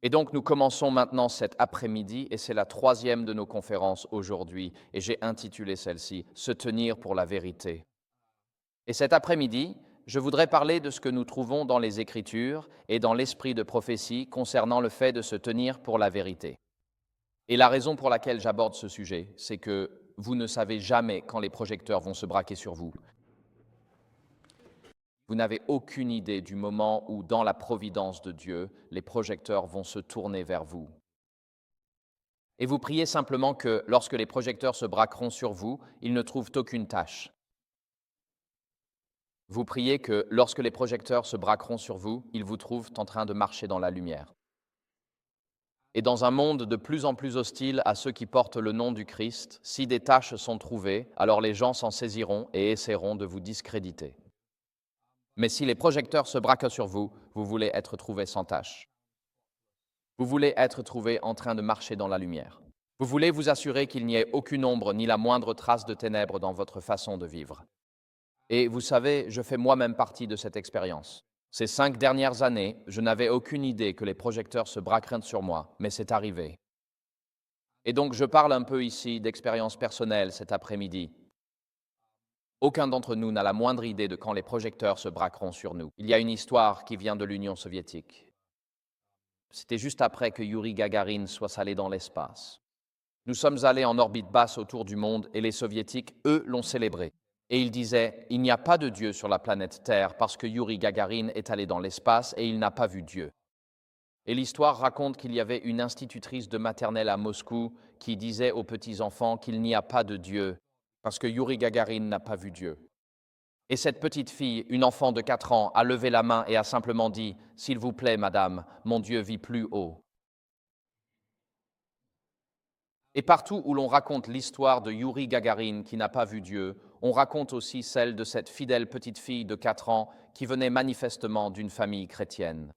Et donc nous commençons maintenant cet après-midi et c'est la troisième de nos conférences aujourd'hui et j'ai intitulé celle-ci « Se tenir pour la vérité ». Et cet après-midi, je voudrais parler de ce que nous trouvons dans les Écritures et dans l'esprit de prophétie concernant le fait de se tenir pour la vérité. Et la raison pour laquelle j'aborde ce sujet, c'est que vous ne savez jamais quand les projecteurs vont se braquer sur vous. Vous n'avez aucune idée du moment où, dans la providence de Dieu, les projecteurs vont se tourner vers vous. Et vous priez simplement que, lorsque les projecteurs se braqueront sur vous, ils ne trouvent aucune tâche. Vous priez que, lorsque les projecteurs se braqueront sur vous, ils vous trouvent en train de marcher dans la lumière. Et dans un monde de plus en plus hostile à ceux qui portent le nom du Christ, si des tâches sont trouvées, alors les gens s'en saisiront et essaieront de vous discréditer. Mais si les projecteurs se braquent sur vous, vous voulez être trouvé sans tâche. Vous voulez être trouvé en train de marcher dans la lumière. Vous voulez vous assurer qu'il n'y ait aucune ombre ni la moindre trace de ténèbres dans votre façon de vivre. Et vous savez, je fais moi-même partie de cette expérience. Ces 5 dernières années, je n'avais aucune idée que les projecteurs se braqueraient sur moi, mais c'est arrivé. Et donc je parle un peu ici d'expérience personnelle cet après-midi. Aucun d'entre nous n'a la moindre idée de quand les projecteurs se braqueront sur nous. Il y a une histoire qui vient de l'Union soviétique. C'était juste après que Yuri Gagarin soit allé dans l'espace. Nous sommes allés en orbite basse autour du monde et les soviétiques, eux, l'ont célébré. Et ils disaient, il n'y a pas de Dieu sur la planète Terre parce que Yuri Gagarin est allé dans l'espace et il n'a pas vu Dieu. Et l'histoire raconte qu'il y avait une institutrice de maternelle à Moscou qui disait aux petits-enfants qu'il n'y a pas de Dieu parce que Yuri Gagarin n'a pas vu Dieu. Et cette petite fille, une enfant de 4 ans, a levé la main et a simplement dit « S'il vous plaît, madame, mon Dieu vit plus haut ». Et partout où l'on raconte l'histoire de Yuri Gagarin qui n'a pas vu Dieu, on raconte aussi celle de cette fidèle petite fille de 4 ans qui venait manifestement d'une famille chrétienne.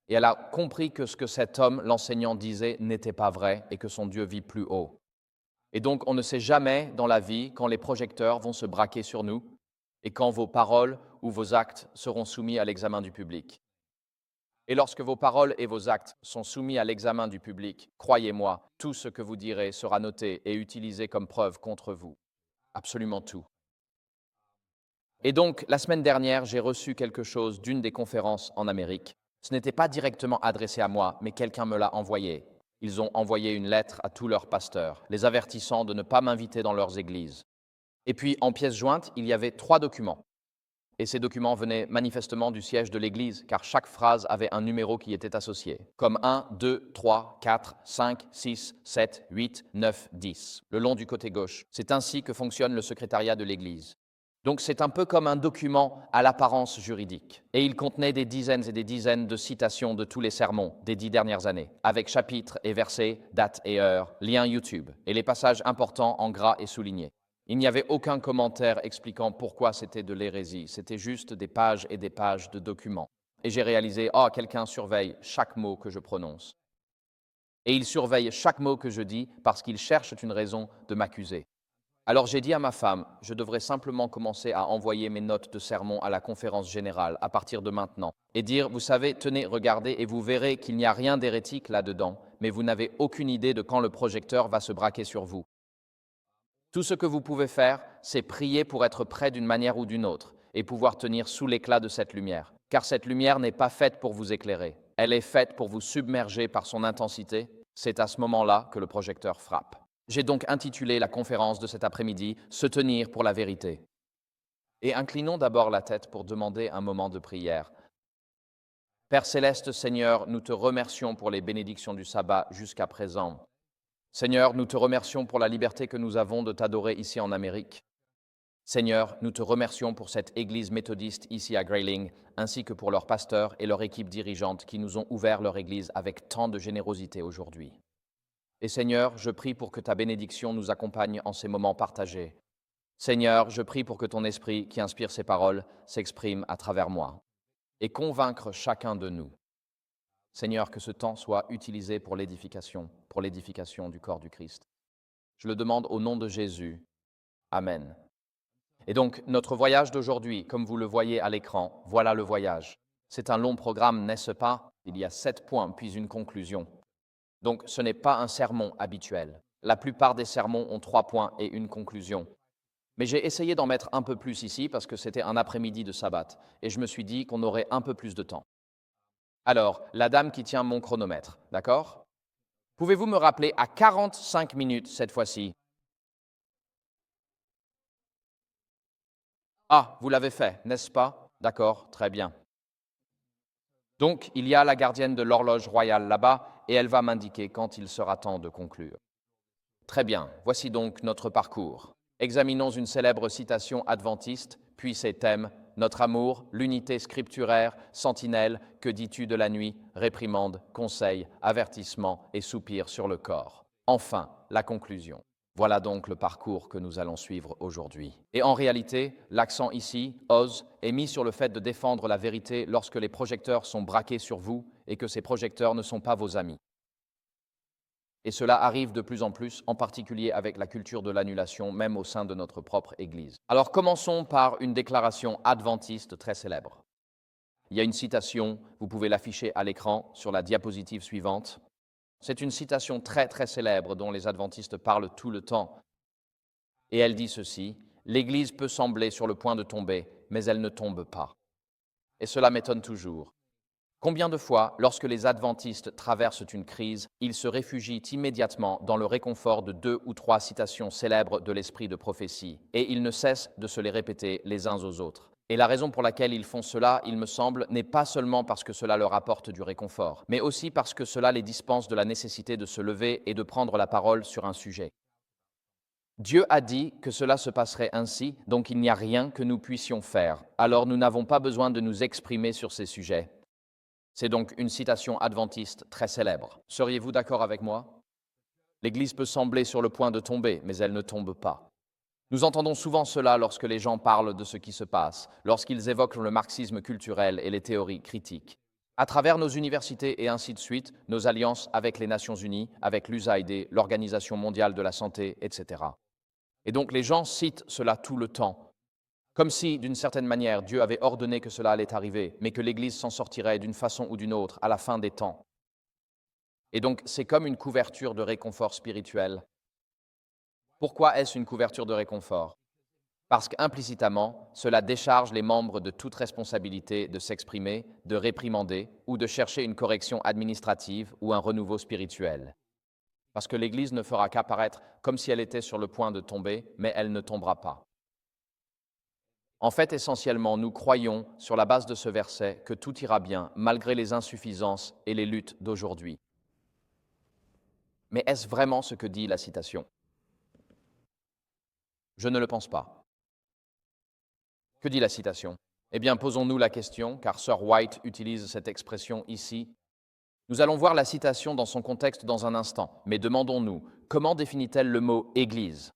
Et elle a compris que ce que cet homme, l'enseignant, disait n'était pas vrai et que son Dieu vit plus haut. Et donc on ne sait jamais dans la vie quand les projecteurs vont se braquer sur nous et quand vos paroles ou vos actes seront soumis à l'examen du public. Et lorsque vos paroles et vos actes sont soumis à l'examen du public, croyez-moi, tout ce que vous direz sera noté et utilisé comme preuve contre vous. Absolument tout. Et donc, la semaine dernière, j'ai reçu quelque chose d'une des conférences en Amérique. Ce n'était pas directement adressé à moi, mais quelqu'un me l'a envoyé. Ils ont envoyé une lettre à tous leurs pasteurs, les avertissant de ne pas m'inviter dans leurs églises. Et puis, en pièce jointe, il y avait 3 documents. Et ces documents venaient manifestement du siège de l'Église, car chaque phrase avait un numéro qui y était associé, comme 1, 2, 3, 4, 5, 6, 7, 8, 9, 10, le long du côté gauche. C'est ainsi que fonctionne le secrétariat de l'Église. Donc c'est un peu comme un document à l'apparence juridique. Et il contenait des dizaines et des dizaines de citations de tous les sermons des 10 dernières années, avec chapitres et versets, dates et heures, liens YouTube, et les passages importants en gras et soulignés. Il n'y avait aucun commentaire expliquant pourquoi c'était de l'hérésie, c'était juste des pages et des pages de documents. Et j'ai réalisé, quelqu'un surveille chaque mot que je prononce. Et il surveille chaque mot que je dis parce qu'il cherche une raison de m'accuser. Alors j'ai dit à ma femme, je devrais simplement commencer à envoyer mes notes de sermon à la conférence générale à partir de maintenant et dire, vous savez, tenez, regardez et vous verrez qu'il n'y a rien d'hérétique là-dedans, mais vous n'avez aucune idée de quand le projecteur va se braquer sur vous. Tout ce que vous pouvez faire, c'est prier pour être prêt d'une manière ou d'une autre et pouvoir tenir sous l'éclat de cette lumière. Car cette lumière n'est pas faite pour vous éclairer, elle est faite pour vous submerger par son intensité. C'est à ce moment-là que le projecteur frappe. J'ai donc intitulé la conférence de cet après-midi « Se tenir pour la vérité ». Et inclinons d'abord la tête pour demander un moment de prière. Père céleste, Seigneur, nous te remercions pour les bénédictions du sabbat jusqu'à présent. Seigneur, nous te remercions pour la liberté que nous avons de t'adorer ici en Amérique. Seigneur, nous te remercions pour cette église méthodiste ici à Grayling, ainsi que pour leurs pasteurs et leur équipe dirigeante qui nous ont ouvert leur église avec tant de générosité aujourd'hui. Et Seigneur, je prie pour que ta bénédiction nous accompagne en ces moments partagés. Seigneur, je prie pour que ton esprit, qui inspire ces paroles, s'exprime à travers moi et convaincre chacun de nous. Seigneur, que ce temps soit utilisé pour l'édification du corps du Christ. Je le demande au nom de Jésus. Amen. Et donc, notre voyage d'aujourd'hui, comme vous le voyez à l'écran, voilà le voyage. C'est un long programme, n'est-ce pas? Il y a 7 points, puis une conclusion. Donc, ce n'est pas un sermon habituel. La plupart des sermons ont 3 points et une conclusion. Mais j'ai essayé d'en mettre un peu plus ici parce que c'était un après-midi de sabbat et je me suis dit qu'on aurait un peu plus de temps. Alors, la dame qui tient mon chronomètre, d'accord? Pouvez-vous me rappeler à 45 minutes cette fois-ci? Ah, vous l'avez fait, n'est-ce pas? D'accord, très bien. Donc, il y a la gardienne de l'horloge royale là-bas et elle va m'indiquer quand il sera temps de conclure. Très bien, voici donc notre parcours. Examinons une célèbre citation adventiste, puis ses thèmes, notre amour, l'unité scripturaire, sentinelle, que dis-tu de la nuit, réprimande, conseil, avertissement et soupir sur le corps. Enfin, la conclusion. Voilà donc le parcours que nous allons suivre aujourd'hui. Et en réalité, l'accent ici, ose, est mis sur le fait de défendre la vérité lorsque les projecteurs sont braqués sur vous et que ces projecteurs ne sont pas vos amis. Et cela arrive de plus en plus, en particulier avec la culture de l'annulation, même au sein de notre propre Église. Alors commençons par une déclaration adventiste très célèbre. Il y a une citation, vous pouvez l'afficher à l'écran sur la diapositive suivante. C'est une citation très très célèbre dont les adventistes parlent tout le temps. Et elle dit ceci, « L'Église peut sembler sur le point de tomber, mais elle ne tombe pas. » Et cela m'étonne toujours. Combien de fois, lorsque les adventistes traversent une crise, ils se réfugient immédiatement dans le réconfort de 2 ou 3 citations célèbres de l'esprit de prophétie, et ils ne cessent de se les répéter les uns aux autres. Et la raison pour laquelle ils font cela, il me semble, n'est pas seulement parce que cela leur apporte du réconfort, mais aussi parce que cela les dispense de la nécessité de se lever et de prendre la parole sur un sujet. Dieu a dit que cela se passerait ainsi, donc il n'y a rien que nous puissions faire. Alors nous n'avons pas besoin de nous exprimer sur ces sujets. C'est donc une citation adventiste très célèbre. Seriez-vous d'accord avec moi? L'Église peut sembler sur le point de tomber, mais elle ne tombe pas. Nous entendons souvent cela lorsque les gens parlent de ce qui se passe, lorsqu'ils évoquent le marxisme culturel et les théories critiques. À travers nos universités et ainsi de suite, nos alliances avec les Nations Unies, avec l'USAID, l'Organisation mondiale de la santé, etc. Et donc les gens citent cela tout le temps, comme si, d'une certaine manière, Dieu avait ordonné que cela allait arriver, mais que l'Église s'en sortirait d'une façon ou d'une autre à la fin des temps. Et donc, c'est comme une couverture de réconfort spirituel. Pourquoi est-ce une couverture de réconfort? Parce qu'implicitement, cela décharge les membres de toute responsabilité de s'exprimer, de réprimander ou de chercher une correction administrative ou un renouveau spirituel. Parce que l'Église ne fera qu'apparaître comme si elle était sur le point de tomber, mais elle ne tombera pas. En fait, essentiellement, nous croyons, sur la base de ce verset, que tout ira bien, malgré les insuffisances et les luttes d'aujourd'hui. Mais est-ce vraiment ce que dit la citation? Je ne le pense pas. Que dit la citation? Eh bien, posons-nous la question, car Sir White utilise cette expression ici. Nous allons voir la citation dans son contexte dans un instant, mais demandons-nous, comment définit-elle le mot « Église » ?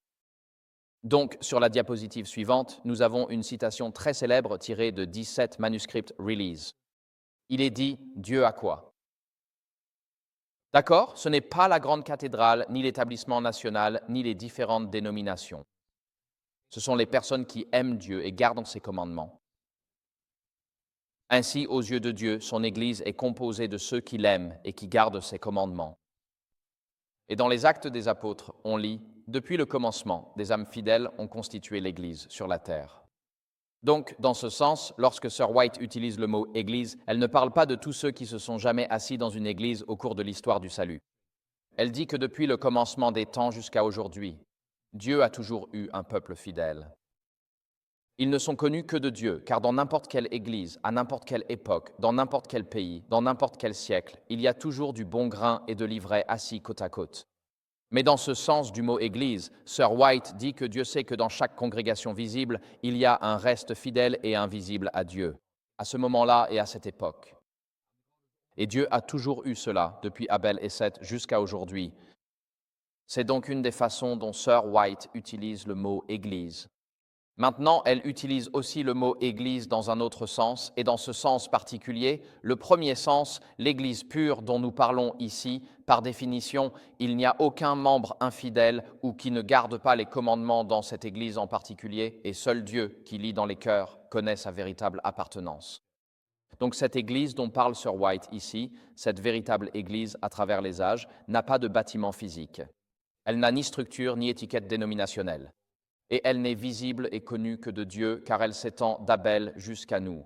Donc, sur la diapositive suivante, nous avons une citation très célèbre tirée de 17 manuscripts Release. Il est dit « Dieu a quoi ?» D'accord, ce n'est pas la grande cathédrale, ni l'établissement national, ni les différentes dénominations. Ce sont les personnes qui aiment Dieu et gardent ses commandements. Ainsi, aux yeux de Dieu, son Église est composée de ceux qui l'aiment et qui gardent ses commandements. Et dans les Actes des Apôtres, on lit « Depuis le commencement, des âmes fidèles ont constitué l'Église sur la terre. » Donc, dans ce sens, lorsque Sir White utilise le mot « Église », elle ne parle pas de tous ceux qui se sont jamais assis dans une Église au cours de l'histoire du salut. Elle dit que depuis le commencement des temps jusqu'à aujourd'hui, Dieu a toujours eu un peuple fidèle. Ils ne sont connus que de Dieu, car dans n'importe quelle Église, à n'importe quelle époque, dans n'importe quel pays, dans n'importe quel siècle, il y a toujours du bon grain et de l'ivraie assis côte à côte. Mais dans ce sens du mot « Église », Sir White dit que Dieu sait que dans chaque congrégation visible, il y a un reste fidèle et invisible à Dieu, à ce moment-là et à cette époque. Et Dieu a toujours eu cela, depuis Abel et Seth jusqu'à aujourd'hui. C'est donc une des façons dont Sir White utilise le mot « Église ». Maintenant, elle utilise aussi le mot « Église » dans un autre sens, et dans ce sens particulier, le premier sens, l'Église pure dont nous parlons ici, par définition, il n'y a aucun membre infidèle ou qui ne garde pas les commandements dans cette Église en particulier, et seul Dieu, qui lit dans les cœurs, connaît sa véritable appartenance. Donc cette Église dont parle Sir White ici, cette véritable Église à travers les âges, n'a pas de bâtiment physique. Elle n'a ni structure ni étiquette dénominationnelle. Et elle n'est visible et connue que de Dieu, car elle s'étend d'Abel jusqu'à nous.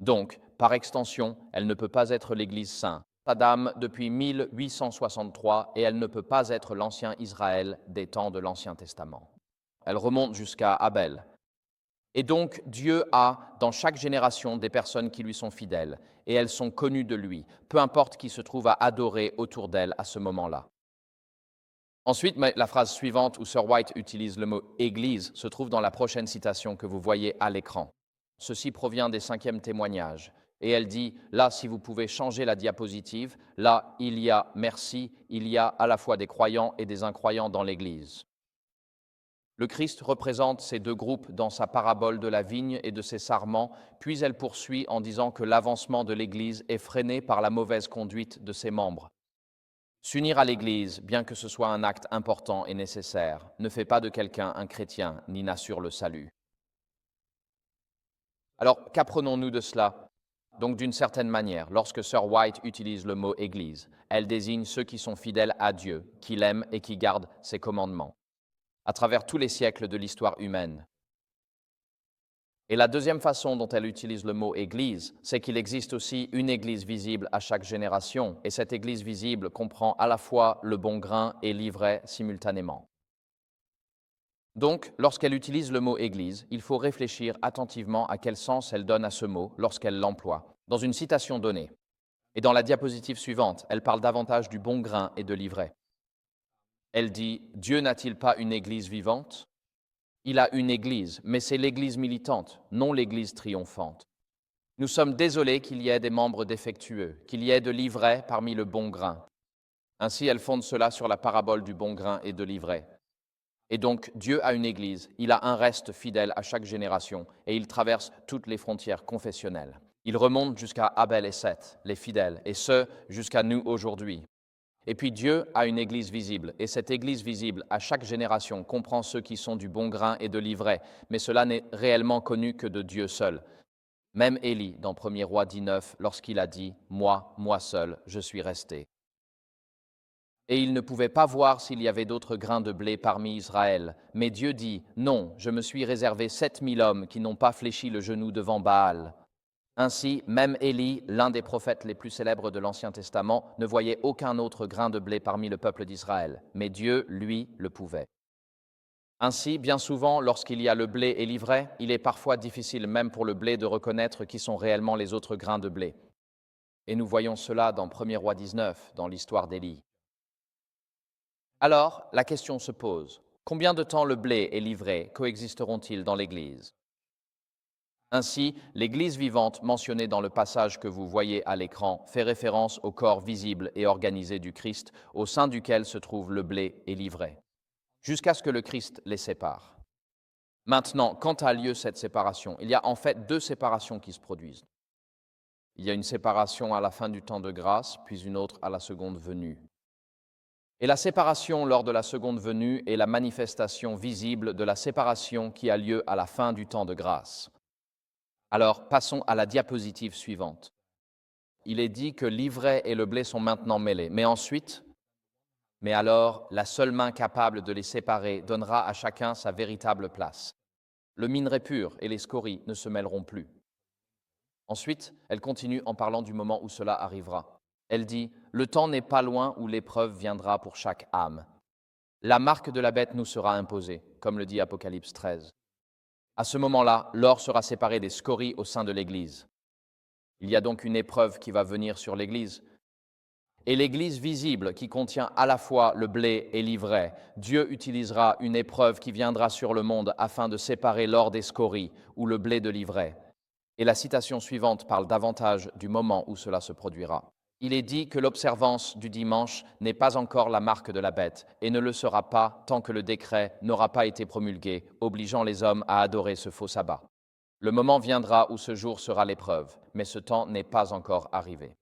Donc, par extension, elle ne peut pas être l'Église sainte d'Adam depuis 1863 et elle ne peut pas être l'ancien Israël des temps de l'Ancien Testament. Elle remonte jusqu'à Abel. Et donc, Dieu a, dans chaque génération, des personnes qui lui sont fidèles, et elles sont connues de lui, peu importe qui se trouve à adorer autour d'elle à ce moment-là. Ensuite, la phrase suivante où Sir White utilise le mot « Église » se trouve dans la prochaine citation que vous voyez à l'écran. Ceci provient des 5e témoignages. Et elle dit, là, si vous pouvez changer la diapositive, là, il y a, merci, il y a à la fois des croyants et des incroyants dans l'Église. Le Christ représente ces deux groupes dans sa parabole de la vigne et de ses sarments, puis elle poursuit en disant que l'avancement de l'Église est freiné par la mauvaise conduite de ses membres. S'unir à l'Église, bien que ce soit un acte important et nécessaire, ne fait pas de quelqu'un un chrétien ni n'assure le salut. Alors, qu'apprenons-nous de cela ? Donc, d'une certaine manière, lorsque Sir White utilise le mot « Église », elle désigne ceux qui sont fidèles à Dieu, qui l'aiment et qui gardent ses commandements, à travers tous les siècles de l'histoire humaine. Et la deuxième façon dont elle utilise le mot « Église », c'est qu'il existe aussi une Église visible à chaque génération, et cette Église visible comprend à la fois le bon grain et l'ivraie simultanément. Donc, lorsqu'elle utilise le mot « Église », il faut réfléchir attentivement à quel sens elle donne à ce mot lorsqu'elle l'emploie, dans une citation donnée. Et dans la diapositive suivante, elle parle davantage du bon grain et de l'ivraie. Elle dit « Dieu n'a-t-il pas une Église vivante ? Il a une Église, mais c'est l'Église militante, non l'Église triomphante. Nous sommes désolés qu'il y ait des membres défectueux, qu'il y ait de l'ivraie parmi le bon grain. » Ainsi, elle fonde cela sur la parabole du bon grain et de l'ivraie. Et donc, Dieu a une Église, il a un reste fidèle à chaque génération, et il traverse toutes les frontières confessionnelles. Il remonte jusqu'à Abel et Seth, les fidèles, et ce, jusqu'à nous aujourd'hui. Et puis Dieu a une Église visible, et cette Église visible, à chaque génération, comprend ceux qui sont du bon grain et de l'ivraie, mais cela n'est réellement connu que de Dieu seul. Même Élie, dans 1er Roi 19, lorsqu'il a dit « Moi seul, je suis resté ». Et il ne pouvait pas voir s'il y avait d'autres grains de blé parmi Israël. Mais Dieu dit, non, je me suis réservé 7000 hommes qui n'ont pas fléchi le genou devant Baal. Ainsi, même Élie, l'un des prophètes les plus célèbres de l'Ancien Testament, ne voyait aucun autre grain de blé parmi le peuple d'Israël. Mais Dieu, lui, le pouvait. Ainsi, bien souvent, lorsqu'il y a le blé et l'ivraie, il est parfois difficile même pour le blé de reconnaître qui sont réellement les autres grains de blé. Et nous voyons cela dans 1er Roi 19, dans l'histoire d'Élie. Alors, la question se pose, combien de temps le blé et l'ivraie coexisteront-ils dans l'Église ? Ainsi, l'Église vivante mentionnée dans le passage que vous voyez à l'écran fait référence au corps visible et organisé du Christ, au sein duquel se trouvent le blé et l'ivraie, jusqu'à ce que le Christ les sépare. Maintenant, quand a lieu cette séparation ? Il y a en fait deux séparations qui se produisent. Il y a une séparation à la fin du temps de grâce, puis une autre à la seconde venue. Et la séparation lors de la seconde venue est la manifestation visible de la séparation qui a lieu à la fin du temps de grâce. Alors, passons à la diapositive suivante. Il est dit que l'ivraie et le blé sont maintenant mêlés, mais alors, la seule main capable de les séparer donnera à chacun sa véritable place. Le minerai pur et les scories ne se mêleront plus. Ensuite, elle continue en parlant du moment où cela arrivera. Elle dit « Le temps n'est pas loin où l'épreuve viendra pour chaque âme. La marque de la bête nous sera imposée, comme le dit Apocalypse 13. À ce moment-là, l'or sera séparé des scories au sein de l'Église. Il y a donc une épreuve qui va venir sur l'Église. Et l'Église visible, qui contient à la fois le blé et l'ivraie, Dieu utilisera une épreuve qui viendra sur le monde afin de séparer l'or des scories ou le blé de l'ivraie. Et la citation suivante parle davantage du moment où cela se produira. Il est dit que l'observance du dimanche n'est pas encore la marque de la bête et ne le sera pas tant que le décret n'aura pas été promulgué, obligeant les hommes à adorer ce faux sabbat. Le moment viendra où ce jour sera l'épreuve, mais ce temps n'est pas encore arrivé.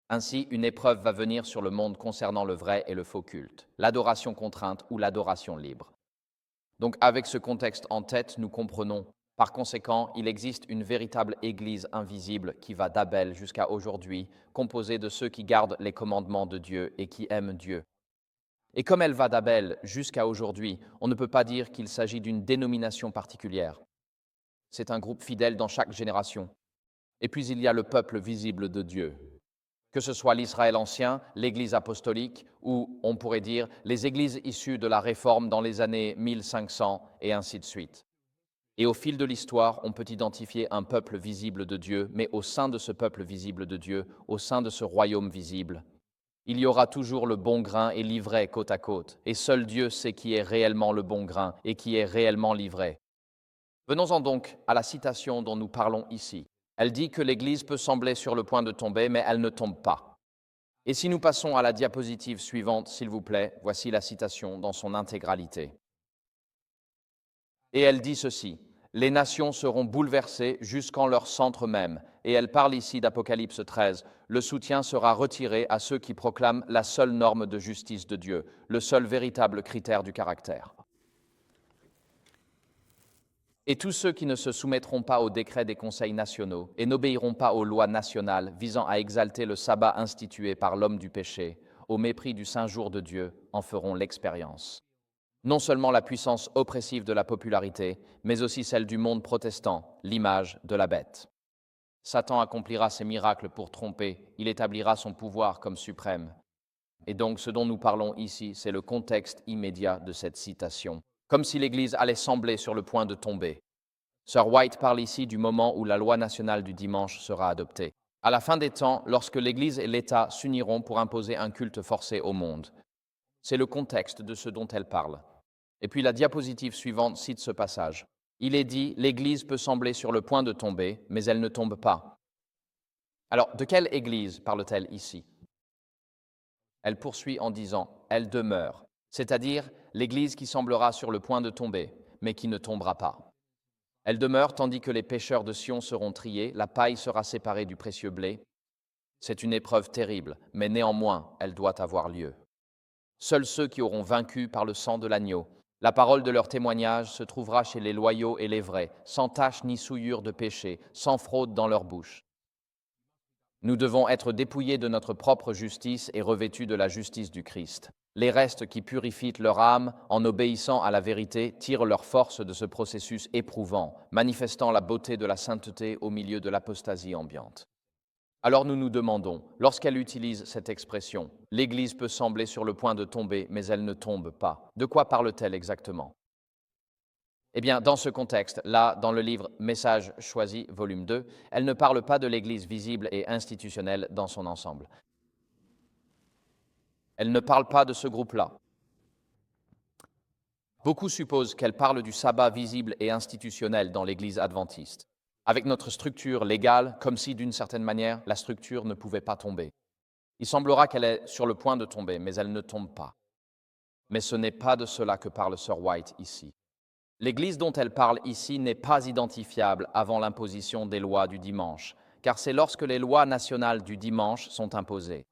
Ainsi, une épreuve va venir sur le monde concernant le vrai et le faux culte, l'adoration contrainte ou l'adoration libre. Donc, avec ce contexte en tête, nous comprenons Par conséquent, il existe une véritable Église invisible qui va d'Abel jusqu'à aujourd'hui, composée de ceux qui gardent les commandements de Dieu et qui aiment Dieu. Et comme elle va d'Abel jusqu'à aujourd'hui, on ne peut pas dire qu'il s'agit d'une dénomination particulière. C'est un groupe fidèle dans chaque génération. Et puis il y a le peuple visible de Dieu, que ce soit l'Israël ancien, l'Église apostolique, ou, on pourrait dire, les églises issues de la Réforme dans les années 1500 et ainsi de suite. Et au fil de l'histoire, on peut identifier un peuple visible de Dieu, mais au sein de ce peuple visible de Dieu, au sein de ce royaume visible, il y aura toujours le bon grain et l'ivraie côte à côte, et seul Dieu sait qui est réellement le bon grain et qui est réellement l'ivraie. Venons-en donc à la citation dont nous parlons ici. Elle dit que l'Église peut sembler sur le point de tomber, mais elle ne tombe pas. Et si nous passons à la diapositive suivante, s'il vous plaît, voici la citation dans son intégralité. Et elle dit ceci: les nations seront bouleversées jusqu'en leur centre même. Et elle parle ici d'Apocalypse 13. Le soutien sera retiré à ceux qui proclament la seule norme de justice de Dieu, le seul véritable critère du caractère. Et tous ceux qui ne se soumettront pas aux décrets des conseils nationaux et n'obéiront pas aux lois nationales visant à exalter le sabbat institué par l'homme du péché, au mépris du saint jour de Dieu, en feront l'expérience. Non seulement la puissance oppressive de la popularité, mais aussi celle du monde protestant, l'image de la bête. Satan accomplira ses miracles pour tromper, il établira son pouvoir comme suprême. Et donc ce dont nous parlons ici, c'est le contexte immédiat de cette citation, comme si l'Église allait sembler sur le point de tomber. Sir White parle ici du moment où la loi nationale du dimanche sera adoptée. À la fin des temps, lorsque l'Église et l'État s'uniront pour imposer un culte forcé au monde. C'est le contexte de ce dont elle parle. Et puis la diapositive suivante cite ce passage. Il est dit, l'Église peut sembler sur le point de tomber, mais elle ne tombe pas. Alors, de quelle Église parle-t-elle ici? Elle poursuit en disant, elle demeure, c'est-à-dire l'Église qui semblera sur le point de tomber, mais qui ne tombera pas. Elle demeure tandis que les pécheurs de Sion seront triés, la paille sera séparée du précieux blé. C'est une épreuve terrible, mais néanmoins, elle doit avoir lieu. Seuls ceux qui auront vaincu par le sang de l'agneau, la parole de leur témoignage se trouvera chez les loyaux et les vrais, sans tache ni souillure de péché, sans fraude dans leur bouche. Nous devons être dépouillés de notre propre justice et revêtus de la justice du Christ. Les restes qui purifient leur âme en obéissant à la vérité tirent leur force de ce processus éprouvant, manifestant la beauté de la sainteté au milieu de l'apostasie ambiante. Alors nous nous demandons, lorsqu'elle utilise cette expression, l'Église peut sembler sur le point de tomber, mais elle ne tombe pas. De quoi parle-t-elle exactement? Eh bien, dans ce contexte, là, dans le livre Messages choisis, volume 2, elle ne parle pas de l'Église visible et institutionnelle dans son ensemble. Elle ne parle pas de ce groupe-là. Beaucoup supposent qu'elle parle du sabbat visible et institutionnel dans l'Église adventiste, avec notre structure légale, comme si, d'une certaine manière, la structure ne pouvait pas tomber. Il semblera qu'elle est sur le point de tomber, mais elle ne tombe pas. Mais ce n'est pas de cela que parle Sir White ici. L'Église dont elle parle ici n'est pas identifiable avant l'imposition des lois du dimanche, car c'est lorsque les lois nationales du dimanche sont imposées.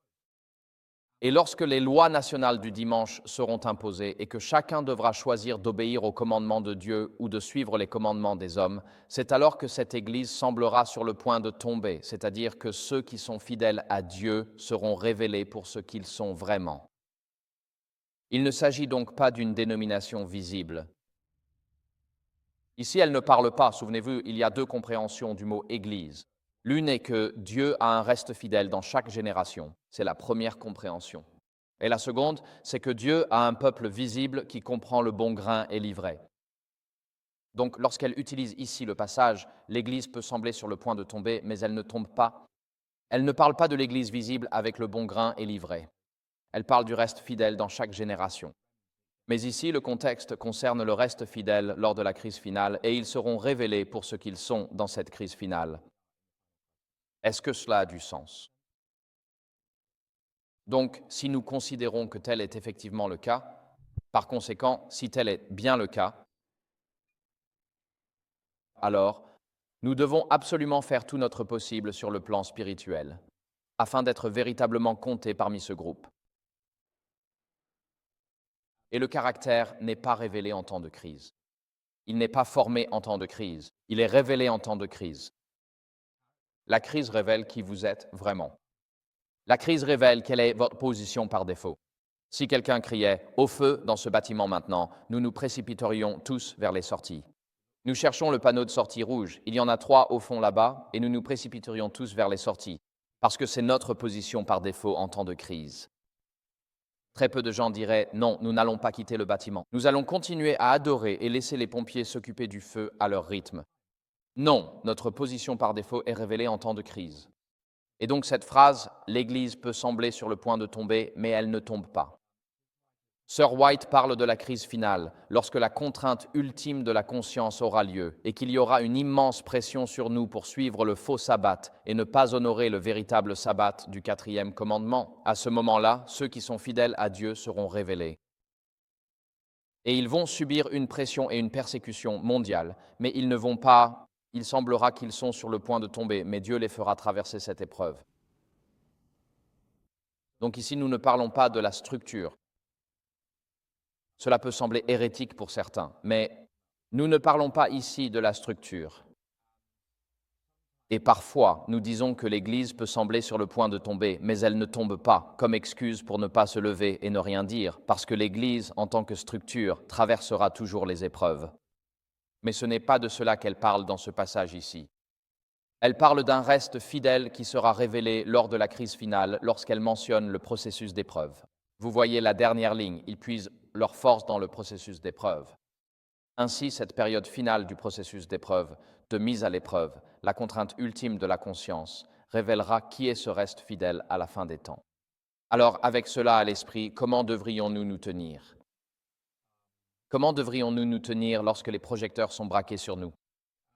Et lorsque les lois nationales du dimanche seront imposées et que chacun devra choisir d'obéir aux commandements de Dieu ou de suivre les commandements des hommes, c'est alors que cette Église semblera sur le point de tomber, c'est-à-dire que ceux qui sont fidèles à Dieu seront révélés pour ce qu'ils sont vraiment. Il ne s'agit donc pas d'une dénomination visible. Ici, elle ne parle pas, souvenez-vous, il y a deux compréhensions du mot Église. L'une est que Dieu a un reste fidèle dans chaque génération. C'est la première compréhension. Et la seconde, c'est que Dieu a un peuple visible qui comprend le bon grain et l'ivraie. Donc, lorsqu'elle utilise ici le passage « l'Église peut sembler sur le point de tomber, mais elle ne tombe pas », elle ne parle pas de l'Église visible avec le bon grain et l'ivraie. Elle parle du reste fidèle dans chaque génération. Mais ici, le contexte concerne le reste fidèle lors de la crise finale et ils seront révélés pour ce qu'ils sont dans cette crise finale. Est-ce que cela a du sens? Donc, si nous considérons que tel est effectivement le cas, par conséquent, si tel est bien le cas, alors nous devons absolument faire tout notre possible sur le plan spirituel, afin d'être véritablement comptés parmi ce groupe. Et le caractère n'est pas révélé en temps de crise. Il n'est pas formé en temps de crise, il est révélé en temps de crise. La crise révèle qui vous êtes vraiment. La crise révèle quelle est votre position par défaut. Si quelqu'un criait « Au feu dans ce bâtiment maintenant », nous nous précipiterions tous vers les sorties. Nous cherchons le panneau de sortie rouge. Il y en a 3 au fond là-bas et nous nous précipiterions tous vers les sorties parce que c'est notre position par défaut en temps de crise. Très peu de gens diraient « Non, nous n'allons pas quitter le bâtiment. Nous allons continuer à adorer et laisser les pompiers s'occuper du feu à leur rythme. » Non, notre position par défaut est révélée en temps de crise. Et donc cette phrase « L'Église peut sembler sur le point de tomber, mais elle ne tombe pas ». Sir White parle de la crise finale, lorsque la contrainte ultime de la conscience aura lieu et qu'il y aura une immense pression sur nous pour suivre le faux sabbat et ne pas honorer le véritable sabbat du 4e commandement. À ce moment-là, ceux qui sont fidèles à Dieu seront révélés. Et ils vont subir une pression et une persécution mondiale, mais ils ne vont pas, il semblera qu'ils sont sur le point de tomber, mais Dieu les fera traverser cette épreuve. Donc ici, nous ne parlons pas de la structure. Cela peut sembler hérétique pour certains, mais nous ne parlons pas ici de la structure. Et parfois, nous disons que l'Église peut sembler sur le point de tomber, mais elle ne tombe pas, comme excuse pour ne pas se lever et ne rien dire, parce que l'Église, en tant que structure, traversera toujours les épreuves. Mais ce n'est pas de cela qu'elle parle dans ce passage ici. Elle parle d'un reste fidèle qui sera révélé lors de la crise finale, lorsqu'elle mentionne le processus d'épreuve. Vous voyez la dernière ligne, ils puisent leur force dans le processus d'épreuve. Ainsi, cette période finale du processus d'épreuve, de mise à l'épreuve, la contrainte ultime de la conscience, révélera qui est ce reste fidèle à la fin des temps. Alors, avec cela à l'esprit, comment devrions-nous nous tenir? Comment devrions-nous nous tenir lorsque les projecteurs sont braqués sur nous?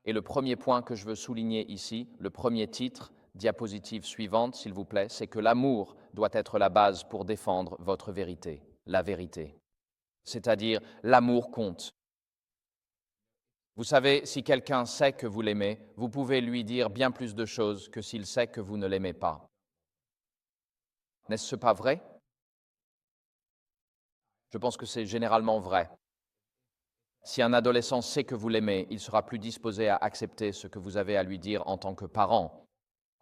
Et le premier point que je veux souligner ici, le premier titre, diapositive suivante, s'il vous plaît, c'est que l'amour doit être la base pour défendre votre vérité, la vérité. C'est-à-dire, l'amour compte. Vous savez, si quelqu'un sait que vous l'aimez, vous pouvez lui dire bien plus de choses que s'il sait que vous ne l'aimez pas. N'est-ce pas vrai? Je pense que c'est généralement vrai. Si un adolescent sait que vous l'aimez, il sera plus disposé à accepter ce que vous avez à lui dire en tant que parent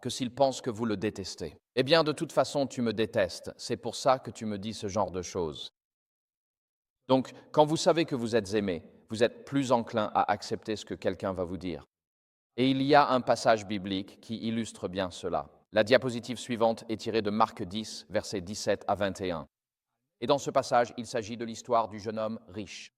que s'il pense que vous le détestez. Eh bien, de toute façon, tu me détestes. C'est pour ça que tu me dis ce genre de choses. Donc, quand vous savez que vous êtes aimé, vous êtes plus enclin à accepter ce que quelqu'un va vous dire. Et il y a un passage biblique qui illustre bien cela. La diapositive suivante est tirée de Marc 10, versets 17 à 21. Et dans ce passage, il s'agit de l'histoire du jeune homme riche.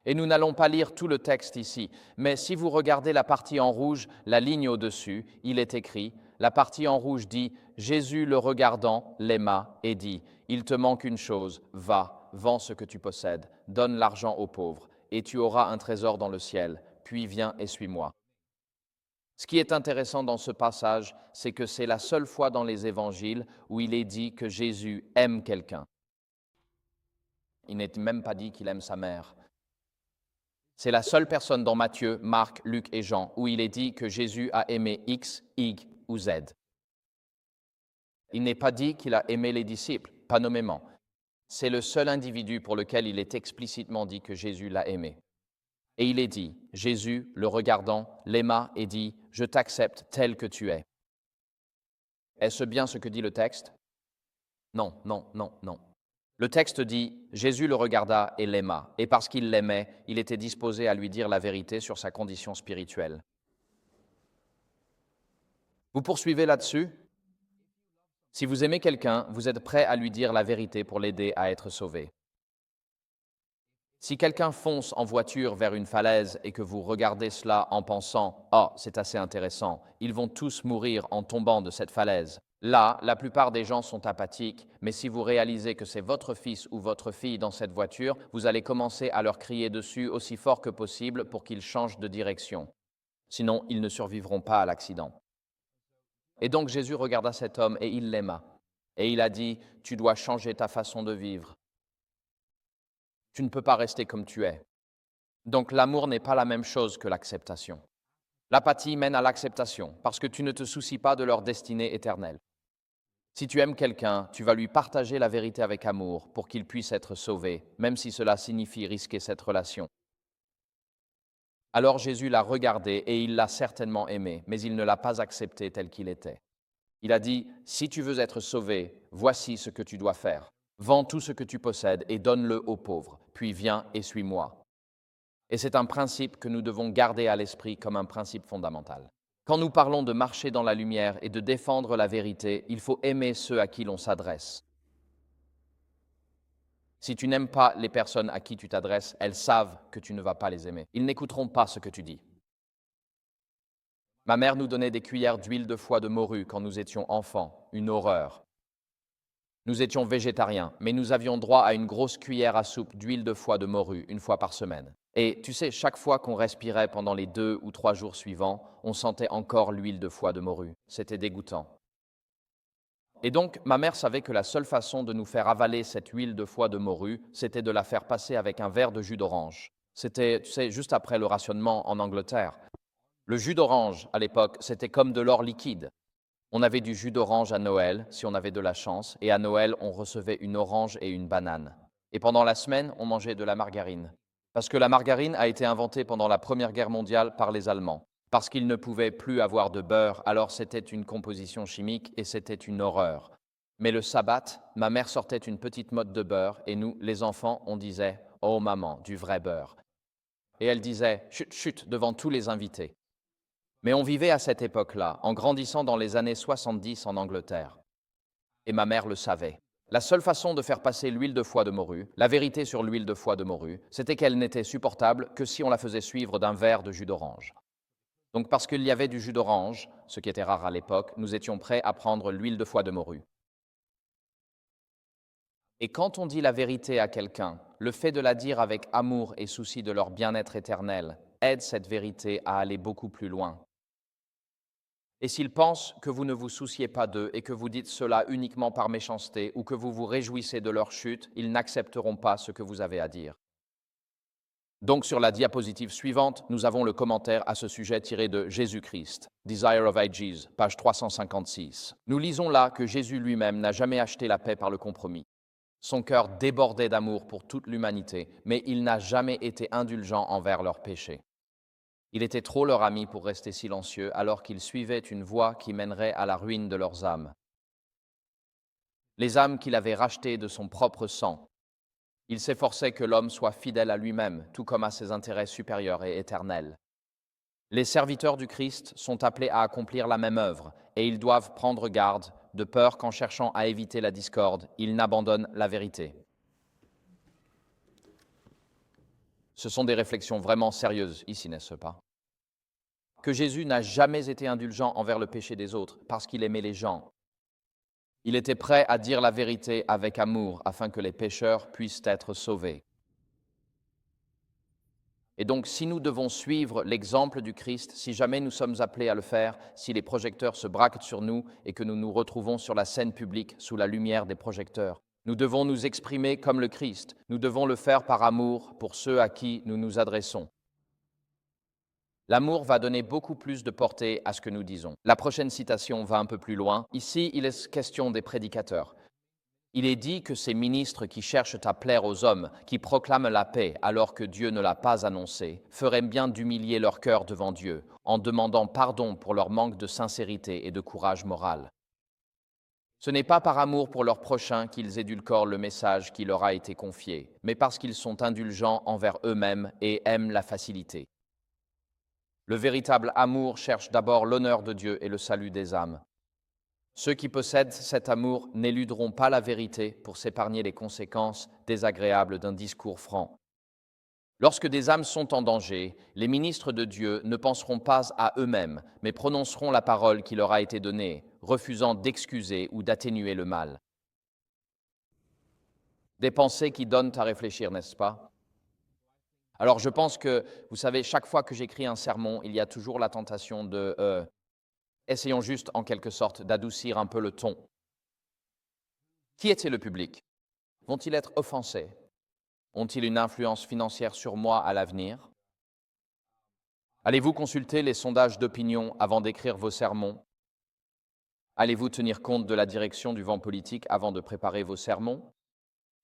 Et nous n'allons pas lire tout le texte ici, mais si vous regardez la partie en rouge, la ligne au-dessus, il est écrit, la partie en rouge dit « Jésus le regardant l'aima et dit « Il te manque une chose, va, vends ce que tu possèdes, donne l'argent aux pauvres, et tu auras un trésor dans le ciel, puis viens et suis-moi. » Ce qui est intéressant dans ce passage, c'est que c'est la seule fois dans les évangiles où il est dit que Jésus aime quelqu'un. Il n'est même pas dit qu'il aime sa mère. C'est la seule personne dans Matthieu, Marc, Luc et Jean où il est dit que Jésus a aimé X, Y ou Z. Il n'est pas dit qu'il a aimé les disciples, pas nommément. C'est le seul individu pour lequel il est explicitement dit que Jésus l'a aimé. Et il est dit, Jésus, le regardant, l'aima et dit, « Je t'accepte tel que tu es. » Est-ce bien ce que dit le texte? Non, non, non, non. Le texte dit « Jésus le regarda et l'aima, et parce qu'il l'aimait, il était disposé à lui dire la vérité sur sa condition spirituelle. » Vous poursuivez là-dessus? Si vous aimez quelqu'un, vous êtes prêt à lui dire la vérité pour l'aider à être sauvé. Si quelqu'un fonce en voiture vers une falaise et que vous regardez cela en pensant « Oh, c'est assez intéressant, ils vont tous mourir en tombant de cette falaise », là, la plupart des gens sont apathiques, mais si vous réalisez que c'est votre fils ou votre fille dans cette voiture, vous allez commencer à leur crier dessus aussi fort que possible pour qu'ils changent de direction. Sinon, ils ne survivront pas à l'accident. Et donc Jésus regarda cet homme et il l'aima. Et il a dit « Tu dois changer ta façon de vivre. Tu ne peux pas rester comme tu es. » Donc l'amour n'est pas la même chose que l'acceptation. L'apathie mène à l'acceptation parce que tu ne te soucies pas de leur destinée éternelle. Si tu aimes quelqu'un, tu vas lui partager la vérité avec amour pour qu'il puisse être sauvé, même si cela signifie risquer cette relation. Alors Jésus l'a regardé et il l'a certainement aimé, mais il ne l'a pas accepté tel qu'il était. Il a dit, « Si tu veux être sauvé, voici ce que tu dois faire. Vends tout ce que tu possèdes et donne-le aux pauvres, puis viens et suis-moi. » Et c'est un principe que nous devons garder à l'esprit comme un principe fondamental. Quand nous parlons de marcher dans la lumière et de défendre la vérité, il faut aimer ceux à qui l'on s'adresse. Si tu n'aimes pas les personnes à qui tu t'adresses, elles savent que tu ne vas pas les aimer. Ils n'écouteront pas ce que tu dis. Ma mère nous donnait des cuillères d'huile de foie de morue quand nous étions enfants, une horreur. Nous étions végétariens, mais nous avions droit à une grosse cuillère à soupe d'huile de foie de morue une fois par semaine. Et tu sais, chaque fois qu'on respirait pendant les 2 ou 3 jours suivants, on sentait encore l'huile de foie de morue. C'était dégoûtant. Et donc, ma mère savait que la seule façon de nous faire avaler cette huile de foie de morue, c'était de la faire passer avec un verre de jus d'orange. C'était, tu sais, juste après le rationnement en Angleterre. Le jus d'orange, à l'époque, c'était comme de l'or liquide. On avait du jus d'orange à Noël, si on avait de la chance, et à Noël, on recevait une orange et une banane. Et pendant la semaine, on mangeait de la margarine. Parce que la margarine a été inventée pendant la Première Guerre mondiale par les Allemands. Parce qu'ils ne pouvaient plus avoir de beurre, alors c'était une composition chimique et c'était une horreur. Mais le sabbat, ma mère sortait une petite motte de beurre et nous, les enfants, on disait « Oh maman, du vrai beurre ». Et elle disait « Chut, chut » devant tous les invités. Mais on vivait à cette époque-là, en grandissant dans les années 70 en Angleterre. Et ma mère le savait. La seule façon de faire passer l'huile de foie de morue, la vérité sur l'huile de foie de morue, c'était qu'elle n'était supportable que si on la faisait suivre d'un verre de jus d'orange. Donc parce qu'il y avait du jus d'orange, ce qui était rare à l'époque, nous étions prêts à prendre l'huile de foie de morue. Et quand on dit la vérité à quelqu'un, le fait de la dire avec amour et souci de leur bien-être éternel aide cette vérité à aller beaucoup plus loin. Et s'ils pensent que vous ne vous souciez pas d'eux et que vous dites cela uniquement par méchanceté ou que vous vous réjouissez de leur chute, ils n'accepteront pas ce que vous avez à dire. Donc sur la diapositive suivante, nous avons le commentaire à ce sujet tiré de Jésus-Christ, Desire of Ages, page 356. Nous lisons là que Jésus lui-même n'a jamais acheté la paix par le compromis. Son cœur débordait d'amour pour toute l'humanité, mais il n'a jamais été indulgent envers leurs péchés. Il était trop leur ami pour rester silencieux alors qu'ils suivaient une voie qui mènerait à la ruine de leurs âmes. Les âmes qu'il avait rachetées de son propre sang. Il s'efforçait que l'homme soit fidèle à lui-même, tout comme à ses intérêts supérieurs et éternels. Les serviteurs du Christ sont appelés à accomplir la même œuvre, et ils doivent prendre garde, de peur qu'en cherchant à éviter la discorde, ils n'abandonnent la vérité. Ce sont des réflexions vraiment sérieuses ici, n'est-ce pas? Que Jésus n'a jamais été indulgent envers le péché des autres parce qu'il aimait les gens. Il était prêt à dire la vérité avec amour afin que les pécheurs puissent être sauvés. Et donc, si nous devons suivre l'exemple du Christ, si jamais nous sommes appelés à le faire, si les projecteurs se braquent sur nous et que nous nous retrouvons sur la scène publique sous la lumière des projecteurs, nous devons nous exprimer comme le Christ. Nous devons le faire par amour pour ceux à qui nous nous adressons. L'amour va donner beaucoup plus de portée à ce que nous disons. La prochaine citation va un peu plus loin. Ici, il est question des prédicateurs. Il est dit que ces ministres qui cherchent à plaire aux hommes, qui proclament la paix alors que Dieu ne l'a pas annoncée, feraient bien d'humilier leur cœur devant Dieu en demandant pardon pour leur manque de sincérité et de courage moral. Ce n'est pas par amour pour leur prochain qu'ils édulcorent le message qui leur a été confié, mais parce qu'ils sont indulgents envers eux-mêmes et aiment la facilité. Le véritable amour cherche d'abord l'honneur de Dieu et le salut des âmes. Ceux qui possèdent cet amour n'éluderont pas la vérité pour s'épargner les conséquences désagréables d'un discours franc. Lorsque des âmes sont en danger, les ministres de Dieu ne penseront pas à eux-mêmes, mais prononceront la parole qui leur a été donnée, refusant d'excuser ou d'atténuer le mal. Des pensées qui donnent à réfléchir, n'est-ce pas ? Alors je pense que, vous savez, chaque fois que j'écris un sermon, il y a toujours la tentation de essayons juste en quelque sorte d'adoucir un peu le ton. Qui était le public? Vont-ils être offensés? Ont-ils une influence financière sur moi à l'avenir? Allez-vous consulter les sondages d'opinion avant d'écrire vos sermons? Allez-vous tenir compte de la direction du vent politique avant de préparer vos sermons?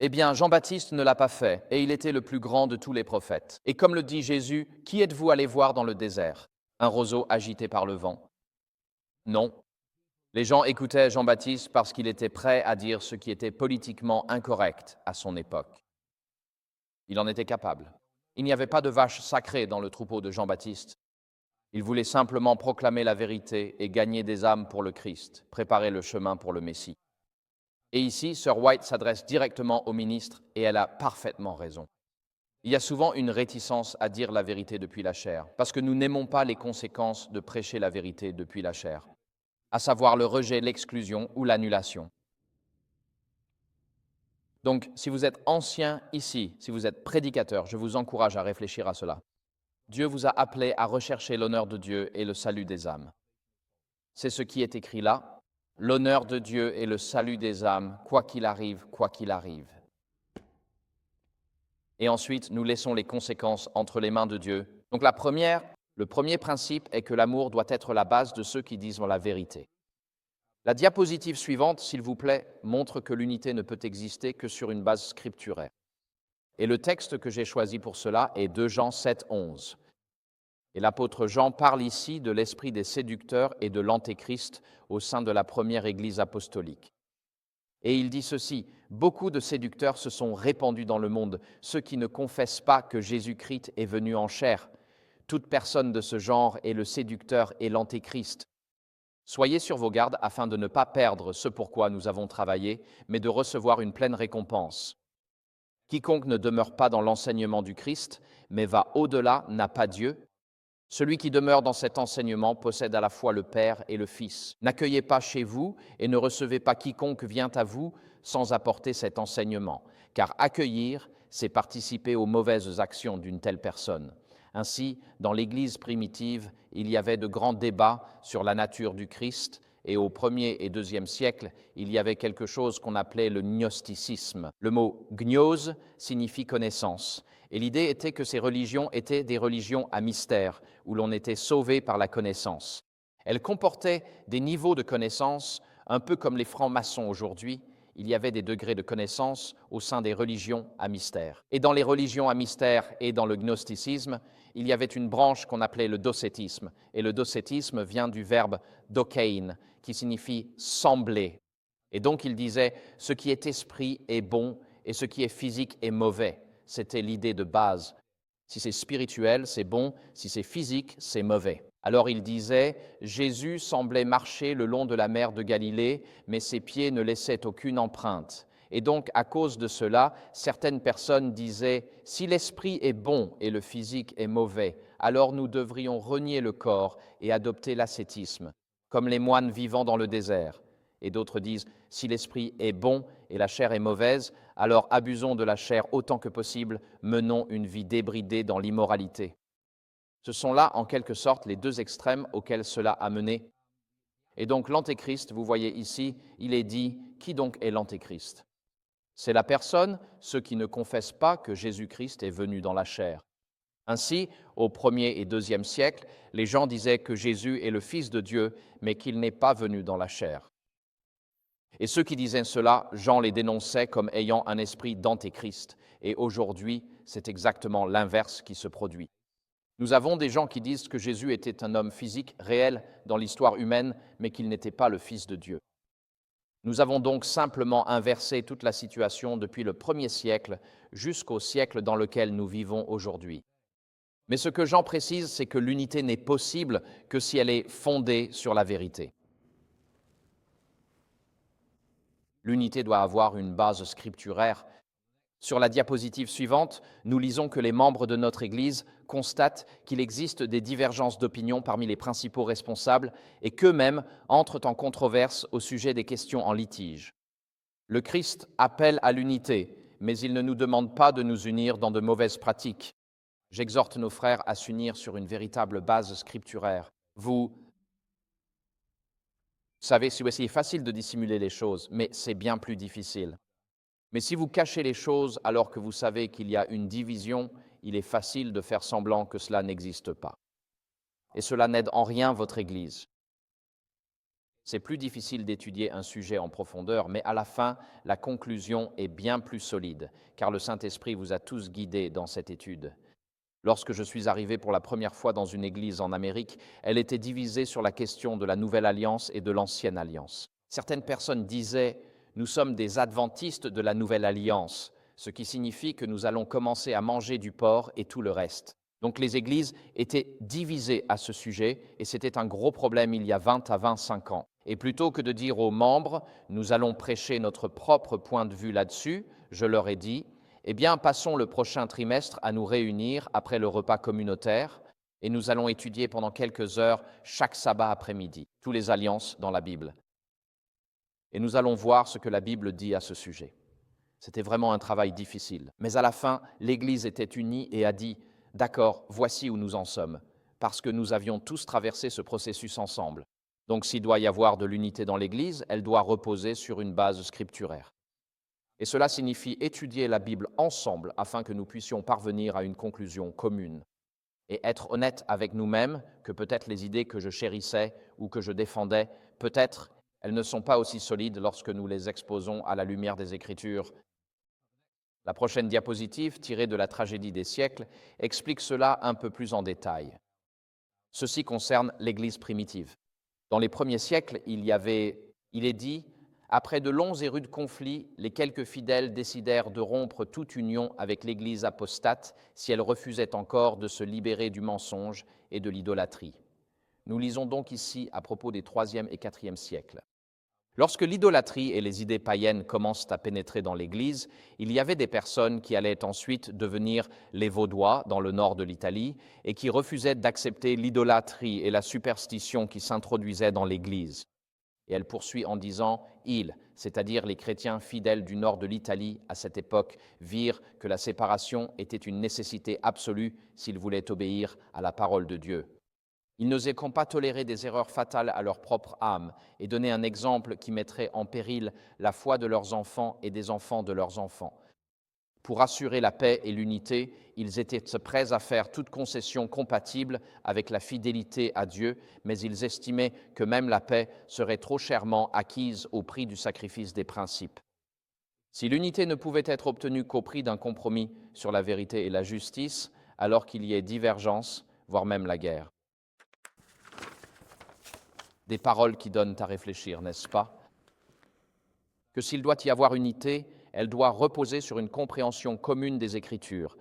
Eh bien, Jean-Baptiste ne l'a pas fait, et il était le plus grand de tous les prophètes. Et comme le dit Jésus, qui êtes-vous allé voir dans le désert? Un roseau agité par le vent? Non. Les gens écoutaient Jean-Baptiste parce qu'il était prêt à dire ce qui était politiquement incorrect à son époque. Il en était capable. Il n'y avait pas de vache sacrée dans le troupeau de Jean-Baptiste. Il voulait simplement proclamer la vérité et gagner des âmes pour le Christ, préparer le chemin pour le Messie. Et ici, Sir White s'adresse directement au ministre et elle a parfaitement raison. Il y a souvent une réticence à dire la vérité depuis la chair, parce que nous n'aimons pas les conséquences de prêcher la vérité depuis la chair, à savoir le rejet, l'exclusion ou l'annulation. Donc, si vous êtes ancien ici, si vous êtes prédicateur, je vous encourage à réfléchir à cela. Dieu vous a appelé à rechercher l'honneur de Dieu et le salut des âmes. C'est ce qui est écrit là, l'honneur de Dieu et le salut des âmes, quoi qu'il arrive, quoi qu'il arrive. Et ensuite, nous laissons les conséquences entre les mains de Dieu. Donc le premier principe est que l'amour doit être la base de ceux qui disent la vérité. La diapositive suivante, s'il vous plaît, montre que l'unité ne peut exister que sur une base scripturaire. Et le texte que j'ai choisi pour cela est 2 Jean 7, 11. Et l'apôtre Jean parle ici de l'esprit des séducteurs et de l'antéchrist au sein de la première Église apostolique. Et il dit ceci, « Beaucoup de séducteurs se sont répandus dans le monde, ceux qui ne confessent pas que Jésus-Christ est venu en chair. Toute personne de ce genre est le séducteur et l'antéchrist. Soyez sur vos gardes afin de ne pas perdre ce pourquoi nous avons travaillé, mais de recevoir une pleine récompense. Quiconque ne demeure pas dans l'enseignement du Christ, mais va au-delà, n'a pas Dieu. Celui qui demeure dans cet enseignement possède à la fois le Père et le Fils. N'accueillez pas chez vous et ne recevez pas quiconque vient à vous sans apporter cet enseignement, car accueillir, c'est participer aux mauvaises actions d'une telle personne. Ainsi, dans l'Église primitive, il y avait de grands débats sur la nature du Christ, et au 1er et 2e siècle, il y avait quelque chose qu'on appelait le gnosticisme. Le mot gnose signifie connaissance. Et l'idée était que ces religions étaient des religions à mystère, où l'on était sauvé par la connaissance. Elles comportaient des niveaux de connaissance, un peu comme les francs-maçons aujourd'hui. Il y avait des degrés de connaissance au sein des religions à mystère. Et dans les religions à mystère et dans le gnosticisme, il y avait une branche qu'on appelait le docétisme. Et le docétisme vient du verbe dokein, qui signifie sembler. Et donc il disait, ce qui est esprit est bon et ce qui est physique est mauvais. C'était l'idée de base. Si c'est spirituel, c'est bon. Si c'est physique, c'est mauvais. Alors il disait, Jésus semblait marcher le long de la mer de Galilée, mais ses pieds ne laissaient aucune empreinte. Et donc, à cause de cela, certaines personnes disaient, si l'esprit est bon et le physique est mauvais, alors nous devrions renier le corps et adopter l'ascétisme, comme les moines vivant dans le désert. Et d'autres disent, si l'esprit est bon et la chair est mauvaise, alors abusons de la chair autant que possible, menons une vie débridée dans l'immoralité. Ce sont là, en quelque sorte, les deux extrêmes auxquels cela a mené. Et donc l'antéchrist, vous voyez ici, il est dit, qui donc est l'antéchrist? C'est la personne, ceux qui ne confessent pas que Jésus-Christ est venu dans la chair. Ainsi, au 1er et 2e siècle, les gens disaient que Jésus est le Fils de Dieu, mais qu'il n'est pas venu dans la chair. Et ceux qui disaient cela, Jean les dénonçait comme ayant un esprit d'antéchrist. Et aujourd'hui, c'est exactement l'inverse qui se produit. Nous avons des gens qui disent que Jésus était un homme physique, réel dans l'histoire humaine, mais qu'il n'était pas le Fils de Dieu. Nous avons donc simplement inversé toute la situation depuis le 1er siècle jusqu'au siècle dans lequel nous vivons aujourd'hui. Mais ce que Jean précise, c'est que l'unité n'est possible que si elle est fondée sur la vérité. L'unité doit avoir une base scripturaire. Sur la diapositive suivante, nous lisons que les membres de notre Église constatent qu'il existe des divergences d'opinion parmi les principaux responsables et qu'eux-mêmes entrent en controverse au sujet des questions en litige. Le Christ appelle à l'unité, mais il ne nous demande pas de nous unir dans de mauvaises pratiques. J'exhorte nos frères à s'unir sur une véritable base scripturaire. Vous savez, c'est facile de dissimuler les choses, mais c'est bien plus difficile. Mais si vous cachez les choses alors que vous savez qu'il y a une division, il est facile de faire semblant que cela n'existe pas. Et cela n'aide en rien votre Église. C'est plus difficile d'étudier un sujet en profondeur, mais à la fin, la conclusion est bien plus solide, car le Saint-Esprit vous a tous guidés dans cette étude. Lorsque je suis arrivé pour la première fois dans une église en Amérique, elle était divisée sur la question de la Nouvelle Alliance et de l'Ancienne Alliance. Certaines personnes disaient « Nous sommes des adventistes de la Nouvelle Alliance », ce qui signifie que nous allons commencer à manger du porc et tout le reste. Donc les églises étaient divisées à ce sujet et c'était un gros problème il y a 20 à 25 ans. Et plutôt que de dire aux membres « Nous allons prêcher notre propre point de vue là-dessus », je leur ai dit « Eh bien, passons le prochain trimestre à nous réunir après le repas communautaire et nous allons étudier pendant quelques heures chaque sabbat après-midi, toutes les alliances dans la Bible. Et nous allons voir ce que la Bible dit à ce sujet. » C'était vraiment un travail difficile. Mais à la fin, l'Église était unie et a dit « D'accord, voici où nous en sommes, parce que nous avions tous traversé ce processus ensemble. Donc s'il doit y avoir de l'unité dans l'Église, elle doit reposer sur une base scripturaire. » Et cela signifie étudier la Bible ensemble afin que nous puissions parvenir à une conclusion commune. Et être honnête avec nous-mêmes que peut-être les idées que je chérissais ou que je défendais, peut-être elles ne sont pas aussi solides lorsque nous les exposons à la lumière des Écritures. La prochaine diapositive, tirée de la tragédie des siècles, explique cela un peu plus en détail. Ceci concerne l'Église primitive. Dans les premiers siècles, il est dit « Après de longs et rudes conflits, les quelques fidèles décidèrent de rompre toute union avec l'Église apostate si elle refusait encore de se libérer du mensonge et de l'idolâtrie. » Nous lisons donc ici à propos des 3e et 4e siècles. Lorsque l'idolâtrie et les idées païennes commencent à pénétrer dans l'Église, il y avait des personnes qui allaient ensuite devenir les Vaudois dans le nord de l'Italie et qui refusaient d'accepter l'idolâtrie et la superstition qui s'introduisaient dans l'Église. Et elle poursuit en disant « Ils, c'est-à-dire les chrétiens fidèles du nord de l'Italie à cette époque, virent que la séparation était une nécessité absolue s'ils voulaient obéir à la parole de Dieu. Ils n'osaient pas tolérer des erreurs fatales à leur propre âme et donner un exemple qui mettrait en péril la foi de leurs enfants et des enfants de leurs enfants. Pour assurer la paix et l'unité, ils étaient prêts à faire toute concession compatible avec la fidélité à Dieu, mais ils estimaient que même la paix serait trop chèrement acquise au prix du sacrifice des principes. Si l'unité ne pouvait être obtenue qu'au prix d'un compromis sur la vérité et la justice, alors qu'il y ait divergence, voire même la guerre. Des paroles qui donnent à réfléchir, n'est-ce pas? Que s'il doit y avoir unité, elle doit reposer sur une compréhension commune des Écritures.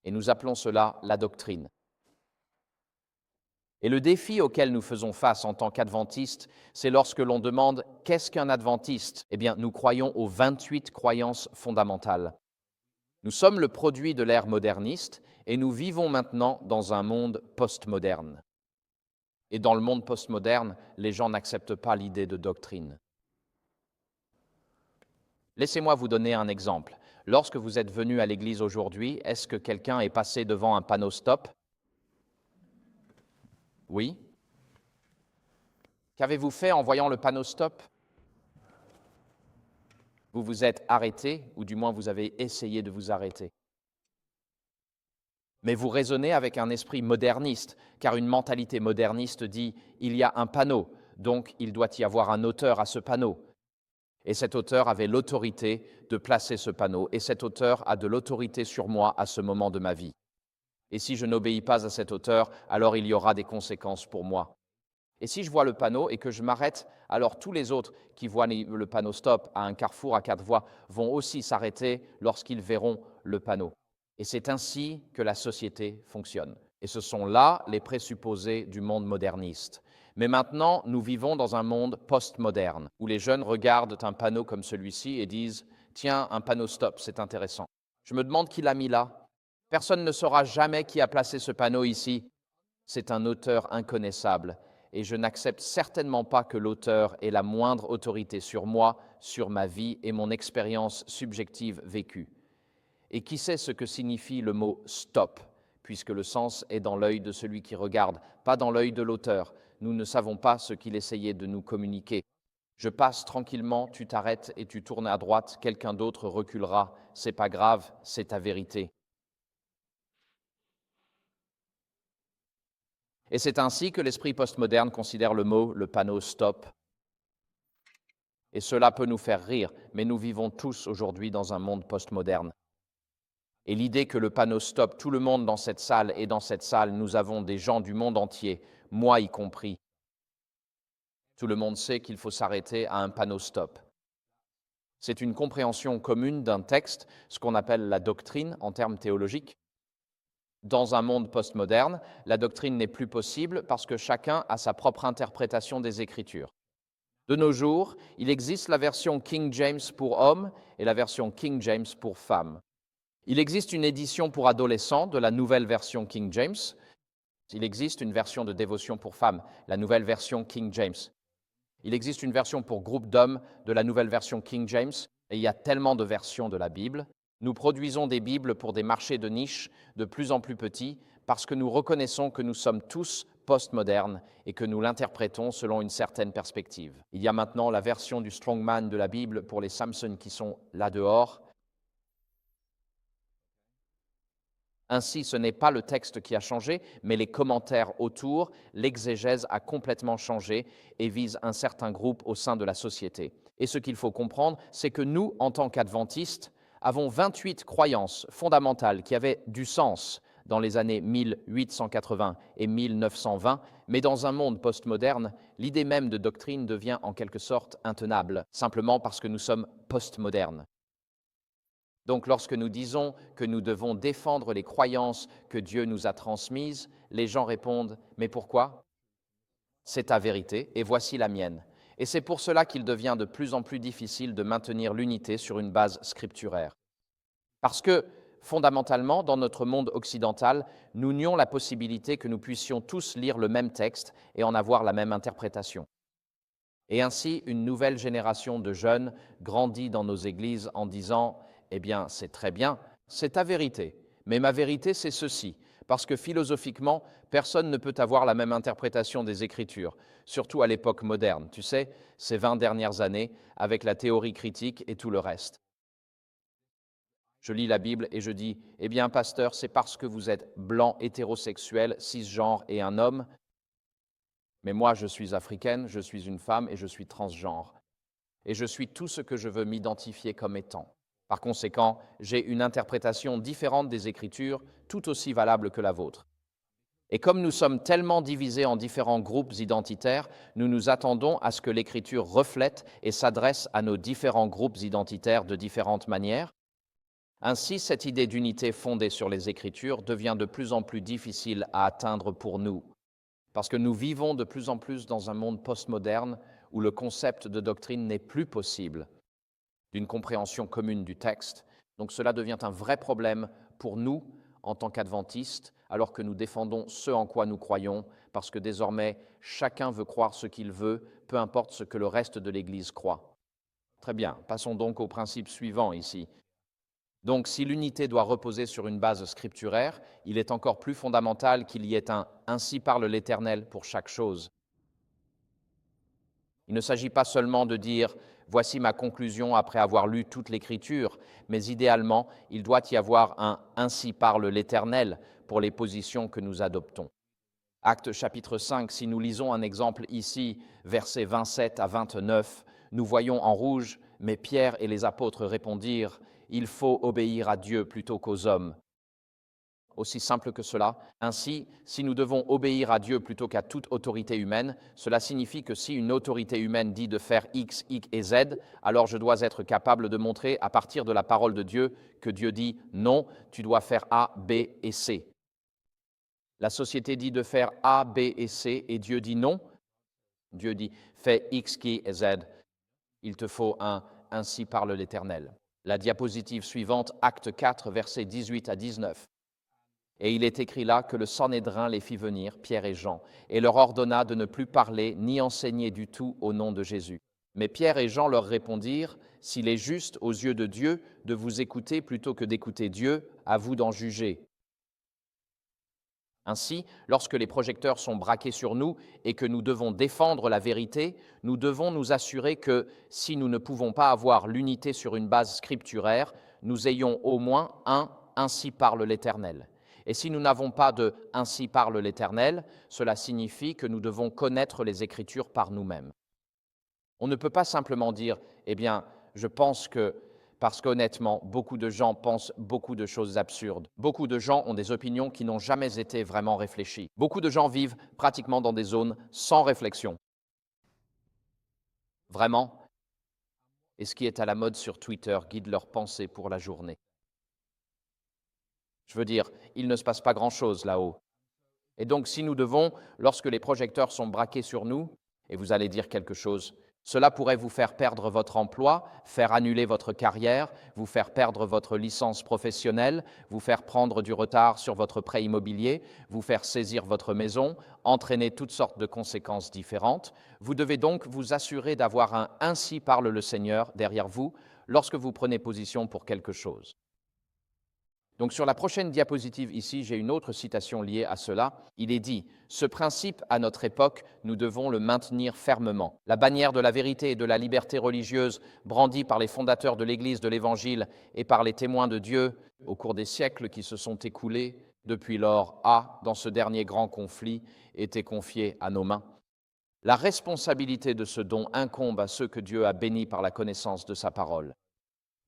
Et nous appelons cela la doctrine. Et le défi auquel nous faisons face en tant qu'adventistes, c'est lorsque l'on demande « qu'est-ce qu'un adventiste ?» Eh bien, nous croyons aux 28 croyances fondamentales. Nous sommes le produit de l'ère moderniste et nous vivons maintenant dans un monde postmoderne. Et dans le monde postmoderne, les gens n'acceptent pas l'idée de doctrine. Laissez-moi vous donner un exemple. Lorsque vous êtes venu à l'église aujourd'hui, est-ce que quelqu'un est passé devant un panneau stop? Oui? Qu'avez-vous fait en voyant le panneau stop? Vous vous êtes arrêté, ou du moins vous avez essayé de vous arrêter. Mais vous raisonnez avec un esprit moderniste, car une mentalité moderniste dit « il y a un panneau, donc il doit y avoir un auteur à ce panneau ». Et cet auteur avait l'autorité de placer ce panneau, et cet auteur a de l'autorité sur moi à ce moment de ma vie. Et si je n'obéis pas à cet auteur, alors il y aura des conséquences pour moi. Et si je vois le panneau et que je m'arrête, alors tous les autres qui voient le panneau stop à un carrefour à 4 voies vont aussi s'arrêter lorsqu'ils verront le panneau. Et c'est ainsi que la société fonctionne. Et ce sont là les présupposés du monde moderniste. Mais maintenant, nous vivons dans un monde postmoderne, où les jeunes regardent un panneau comme celui-ci et disent « Tiens, un panneau stop, c'est intéressant. » Je me demande qui l'a mis là. Personne ne saura jamais qui a placé ce panneau ici. C'est un auteur inconnaissable. Et je n'accepte certainement pas que l'auteur ait la moindre autorité sur moi, sur ma vie et mon expérience subjective vécue. Et qui sait ce que signifie le mot « stop », puisque le sens est dans l'œil de celui qui regarde, pas dans l'œil de l'auteur. Nous ne savons pas ce qu'il essayait de nous communiquer. Je passe tranquillement, tu t'arrêtes et tu tournes à droite, quelqu'un d'autre reculera. C'est pas grave, c'est ta vérité. Et c'est ainsi que l'esprit postmoderne considère le panneau stop. Et cela peut nous faire rire, mais nous vivons tous aujourd'hui dans un monde postmoderne. Et l'idée que le panneau stop, tout le monde dans cette salle, et dans cette salle, nous avons des gens du monde entier, moi y compris. Tout le monde sait qu'il faut s'arrêter à un panneau stop. C'est une compréhension commune d'un texte, ce qu'on appelle la doctrine en termes théologiques. Dans un monde postmoderne, la doctrine n'est plus possible parce que chacun a sa propre interprétation des Écritures. De nos jours, il existe la version King James pour hommes et la version King James pour femmes. Il existe une édition pour adolescents de la nouvelle version King James. Il existe une version de dévotion pour femmes, la nouvelle version King James. Il existe une version pour groupe d'hommes de la nouvelle version King James, et il y a tellement de versions de la Bible. Nous produisons des Bibles pour des marchés de niche de plus en plus petits parce que nous reconnaissons que nous sommes tous postmodernes et que nous l'interprétons selon une certaine perspective. Il y a maintenant la version du Strongman de la Bible pour les Samson qui sont là dehors. Ainsi, ce n'est pas le texte qui a changé, mais les commentaires autour, l'exégèse a complètement changé et vise un certain groupe au sein de la société. Et ce qu'il faut comprendre, c'est que nous, en tant qu'adventistes, avons 28 croyances fondamentales qui avaient du sens dans les années 1880 et 1920, mais dans un monde postmoderne, l'idée même de doctrine devient en quelque sorte intenable, simplement parce que nous sommes postmodernes. Donc lorsque nous disons que nous devons défendre les croyances que Dieu nous a transmises, les gens répondent « Mais pourquoi ? C'est ta vérité et voici la mienne ». Et c'est pour cela qu'il devient de plus en plus difficile de maintenir l'unité sur une base scripturaire. Parce que, fondamentalement, dans notre monde occidental, nous nions la possibilité que nous puissions tous lire le même texte et en avoir la même interprétation. Et ainsi, une nouvelle génération de jeunes grandit dans nos églises en disant « Eh bien, c'est très bien, c'est ta vérité, mais ma vérité, c'est ceci ». Parce que philosophiquement, personne ne peut avoir la même interprétation des Écritures, surtout à l'époque moderne, tu sais, ces 20 dernières années, avec la théorie critique et tout le reste. Je lis la Bible et je dis, eh bien, pasteur, c'est parce que vous êtes blanc, hétérosexuel, cisgenre et un homme, mais moi, je suis africaine, je suis une femme et je suis transgenre. Et je suis tout ce que je veux m'identifier comme étant. Par conséquent, j'ai une interprétation différente des Écritures, tout aussi valable que la vôtre. Et comme nous sommes tellement divisés en différents groupes identitaires, nous nous attendons à ce que l'Écriture reflète et s'adresse à nos différents groupes identitaires de différentes manières. Ainsi, cette idée d'unité fondée sur les Écritures devient de plus en plus difficile à atteindre pour nous, parce que nous vivons de plus en plus dans un monde postmoderne où le concept de doctrine n'est plus possible d'une compréhension commune du texte. Donc cela devient un vrai problème pour nous en tant qu'adventistes, alors que nous défendons ce en quoi nous croyons, parce que désormais, chacun veut croire ce qu'il veut, peu importe ce que le reste de l'Église croit. Très bien, passons donc au principe suivant ici. Donc si l'unité doit reposer sur une base scripturaire, il est encore plus fondamental qu'il y ait un « ainsi parle l'Éternel » pour chaque chose. Il ne s'agit pas seulement de dire « voici ma conclusion après avoir lu toute l'Écriture », mais idéalement, il doit y avoir un « ainsi parle l'Éternel » pour les positions que nous adoptons. Actes chapitre 5, si nous lisons un exemple ici, versets 27 à 29, nous voyons en rouge « Mais Pierre et les apôtres répondirent « Il faut obéir à Dieu plutôt qu'aux hommes ». Aussi simple que cela. Ainsi, si nous devons obéir à Dieu plutôt qu'à toute autorité humaine, cela signifie que si une autorité humaine dit de faire X, Y et Z, alors je dois être capable de montrer à partir de la parole de Dieu que Dieu dit non, tu dois faire A, B et C. La société dit de faire A, B et C et Dieu dit non. Dieu dit fais X, Y et Z. Il te faut un ainsi parle l'Éternel. La diapositive suivante, acte 4, versets 18 à 19. Et il est écrit là que le Sanhédrin les fit venir, Pierre et Jean, et leur ordonna de ne plus parler ni enseigner du tout au nom de Jésus. Mais Pierre et Jean leur répondirent, « S'il est juste aux yeux de Dieu de vous écouter plutôt que d'écouter Dieu, à vous d'en juger. » Ainsi, lorsque les projecteurs sont braqués sur nous et que nous devons défendre la vérité, nous devons nous assurer que, si nous ne pouvons pas avoir l'unité sur une base scripturaire, nous ayons au moins un « ainsi parle l'Éternel ». Et si nous n'avons pas de « ainsi parle l'Éternel », cela signifie que nous devons connaître les Écritures par nous-mêmes. On ne peut pas simplement dire « eh bien, je pense que… » Parce qu'honnêtement, beaucoup de gens pensent beaucoup de choses absurdes. Beaucoup de gens ont des opinions qui n'ont jamais été vraiment réfléchies. Beaucoup de gens vivent pratiquement dans des zones sans réflexion. Vraiment. Et ce qui est à la mode sur Twitter guide leurs pensées pour la journée. Je veux dire, il ne se passe pas grand-chose là-haut. Et donc, si nous devons, lorsque les projecteurs sont braqués sur nous, et vous allez dire quelque chose, cela pourrait vous faire perdre votre emploi, faire annuler votre carrière, vous faire perdre votre licence professionnelle, vous faire prendre du retard sur votre prêt immobilier, vous faire saisir votre maison, entraîner toutes sortes de conséquences différentes. Vous devez donc vous assurer d'avoir un « ainsi parle le Seigneur » derrière vous lorsque vous prenez position pour quelque chose. Donc sur la prochaine diapositive ici, j'ai une autre citation liée à cela. Il est dit « Ce principe, à notre époque, nous devons le maintenir fermement. La bannière de la vérité et de la liberté religieuse, brandie par les fondateurs de l'Église de l'Évangile et par les témoins de Dieu au cours des siècles qui se sont écoulés, depuis lors a, dans ce dernier grand conflit, été confiée à nos mains. La responsabilité de ce don incombe à ceux que Dieu a bénis par la connaissance de sa parole.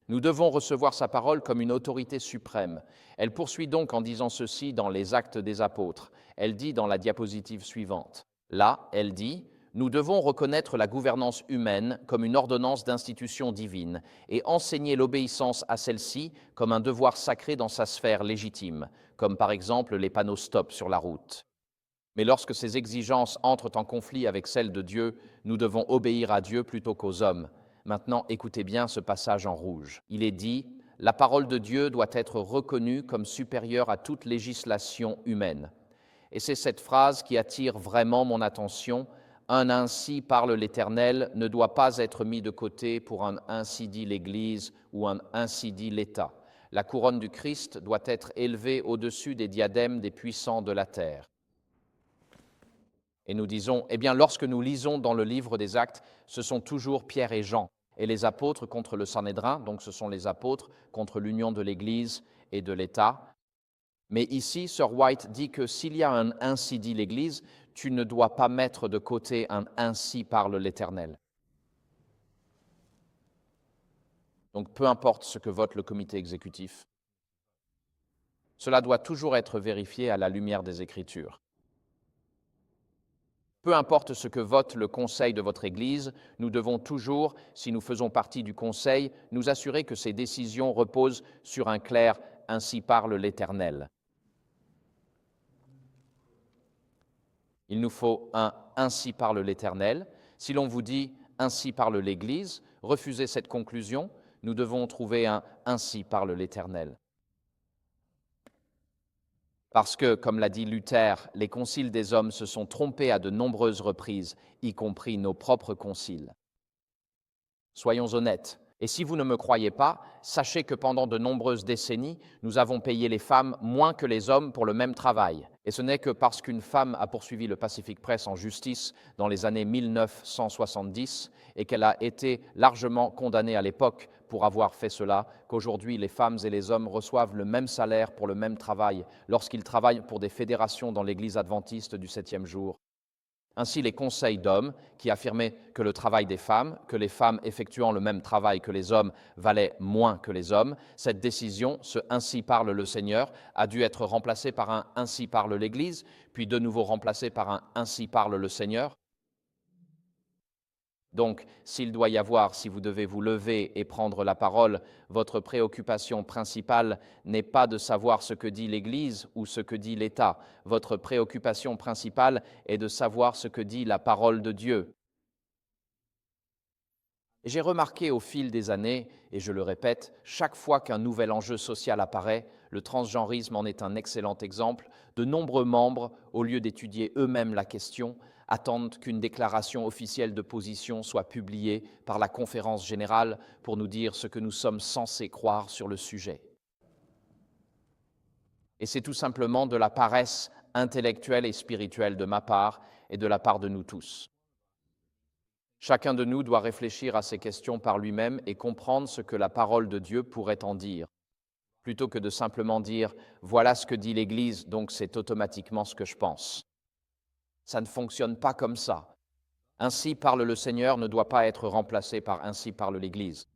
Nous devons recevoir sa parole comme une autorité suprême. Elle poursuit donc en disant ceci dans les Actes des Apôtres. Elle dit dans la diapositive suivante. Là, elle dit « Nous devons reconnaître la gouvernance humaine comme une ordonnance d'institution divine et enseigner l'obéissance à celle-ci comme un devoir sacré dans sa sphère légitime, comme par exemple les panneaux stop sur la route. Mais lorsque ces exigences entrent en conflit avec celles de Dieu, nous devons obéir à Dieu plutôt qu'aux hommes. » Maintenant, écoutez bien ce passage en rouge. Il est dit « La parole de Dieu doit être reconnue comme supérieure à toute législation humaine. » Et c'est cette phrase qui attire vraiment mon attention. Un « ainsi parle l'Éternel » ne doit pas être mis de côté pour un « ainsi dit l'Église » ou un « ainsi dit l'État ». La couronne du Christ doit être élevée au-dessus des diadèmes des puissants de la terre. Et nous disons, eh bien, lorsque nous lisons dans le livre des Actes, ce sont toujours Pierre et Jean, et les apôtres contre le Sanhédrin, donc ce sont les apôtres contre l'union de l'Église et de l'État. Mais ici, Sir White dit que s'il y a un « ainsi dit l'Église », tu ne dois pas mettre de côté un « ainsi parle l'Éternel ». Donc peu importe ce que vote le comité exécutif, cela doit toujours être vérifié à la lumière des Écritures. Peu importe ce que vote le conseil de votre Église, nous devons toujours, si nous faisons partie du conseil, nous assurer que ces décisions reposent sur un clair « ainsi parle l'Éternel ». Il nous faut un « ainsi parle l'Éternel ». Si l'on vous dit « ainsi parle l'Église », refusez cette conclusion, nous devons trouver un « ainsi parle l'Éternel ». Parce que, comme l'a dit Luther, les conciles des hommes se sont trompés à de nombreuses reprises, y compris nos propres conciles. Soyons honnêtes. Et si vous ne me croyez pas, sachez que pendant de nombreuses décennies, nous avons payé les femmes moins que les hommes pour le même travail. Et ce n'est que parce qu'une femme a poursuivi le Pacific Press en justice dans les années 1970 et qu'elle a été largement condamnée à l'époque pour avoir fait cela, qu'aujourd'hui les femmes et les hommes reçoivent le même salaire pour le même travail lorsqu'ils travaillent pour des fédérations dans l'Église adventiste du 7e jour. Ainsi, les conseils d'hommes, qui affirmaient que le travail des femmes, que les femmes effectuant le même travail que les hommes valaient moins que les hommes, cette décision, ce « ainsi parle le Seigneur », a dû être remplacée par un « ainsi parle l'Église », puis de nouveau remplacée par un « ainsi parle le Seigneur ». Donc, s'il doit y avoir, si vous devez vous lever et prendre la parole, votre préoccupation principale n'est pas de savoir ce que dit l'Église ou ce que dit l'État. Votre préoccupation principale est de savoir ce que dit la parole de Dieu. Et j'ai remarqué au fil des années, et je le répète, chaque fois qu'un nouvel enjeu social apparaît, le transgenrisme en est un excellent exemple, de nombreux membres, au lieu d'étudier eux-mêmes la question, attendent qu'une déclaration officielle de position soit publiée par la conférence générale pour nous dire ce que nous sommes censés croire sur le sujet. Et c'est tout simplement de la paresse intellectuelle et spirituelle de ma part et de la part de nous tous. Chacun de nous doit réfléchir à ces questions par lui-même et comprendre ce que la parole de Dieu pourrait en dire. plutôt que de simplement dire « voilà ce que dit l'Église, donc c'est automatiquement ce que je pense ». Ça ne fonctionne pas comme ça. Ainsi parle le Seigneur ne doit pas être remplacé par ainsi parle l'Église.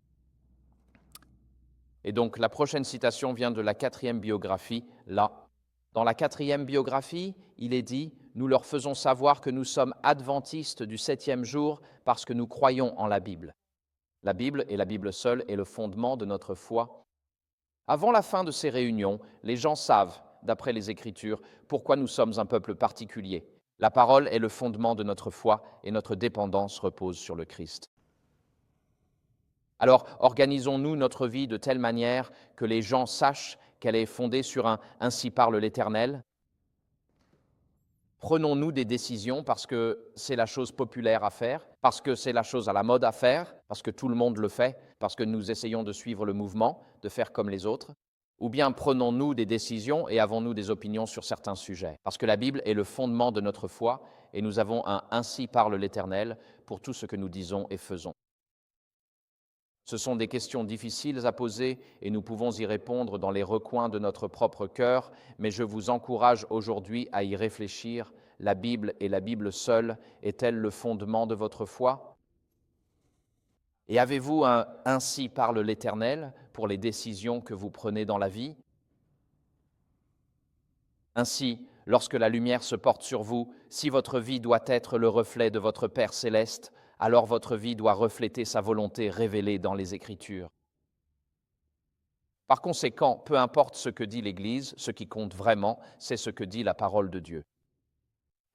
Et donc la prochaine citation vient de la 4e biographie, là. Dans la 4e biographie, il est dit « Nous leur faisons savoir que nous sommes adventistes du 7e jour parce que nous croyons en la Bible ». La Bible, et la Bible seule, est le fondement de notre foi. Avant la fin de ces réunions, les gens savent, d'après les Écritures, pourquoi nous sommes un peuple particulier. La parole est le fondement de notre foi et notre dépendance repose sur le Christ. Alors, organisons-nous notre vie de telle manière que les gens sachent qu'elle est fondée sur un « ainsi parle l'Éternel ». Prenons-nous des décisions parce que c'est la chose populaire à faire, parce que c'est la chose à la mode à faire, parce que tout le monde le fait, parce que nous essayons de suivre le mouvement, de faire comme les autres. Ou bien prenons-nous des décisions et avons-nous des opinions sur certains sujets. Parce que la Bible est le fondement de notre foi et nous avons un « ainsi parle l'Éternel » pour tout ce que nous disons et faisons. Ce sont des questions difficiles à poser et nous pouvons y répondre dans les recoins de notre propre cœur, mais je vous encourage aujourd'hui à y réfléchir. La Bible et la Bible seule est-elle le fondement de votre foi? Et avez-vous un « ainsi parle l'Éternel » pour les décisions que vous prenez dans la vie? Ainsi, lorsque la lumière se porte sur vous, si votre vie doit être le reflet de votre Père céleste, alors votre vie doit refléter sa volonté révélée dans les Écritures. Par conséquent, peu importe ce que dit l'Église, ce qui compte vraiment, c'est ce que dit la parole de Dieu.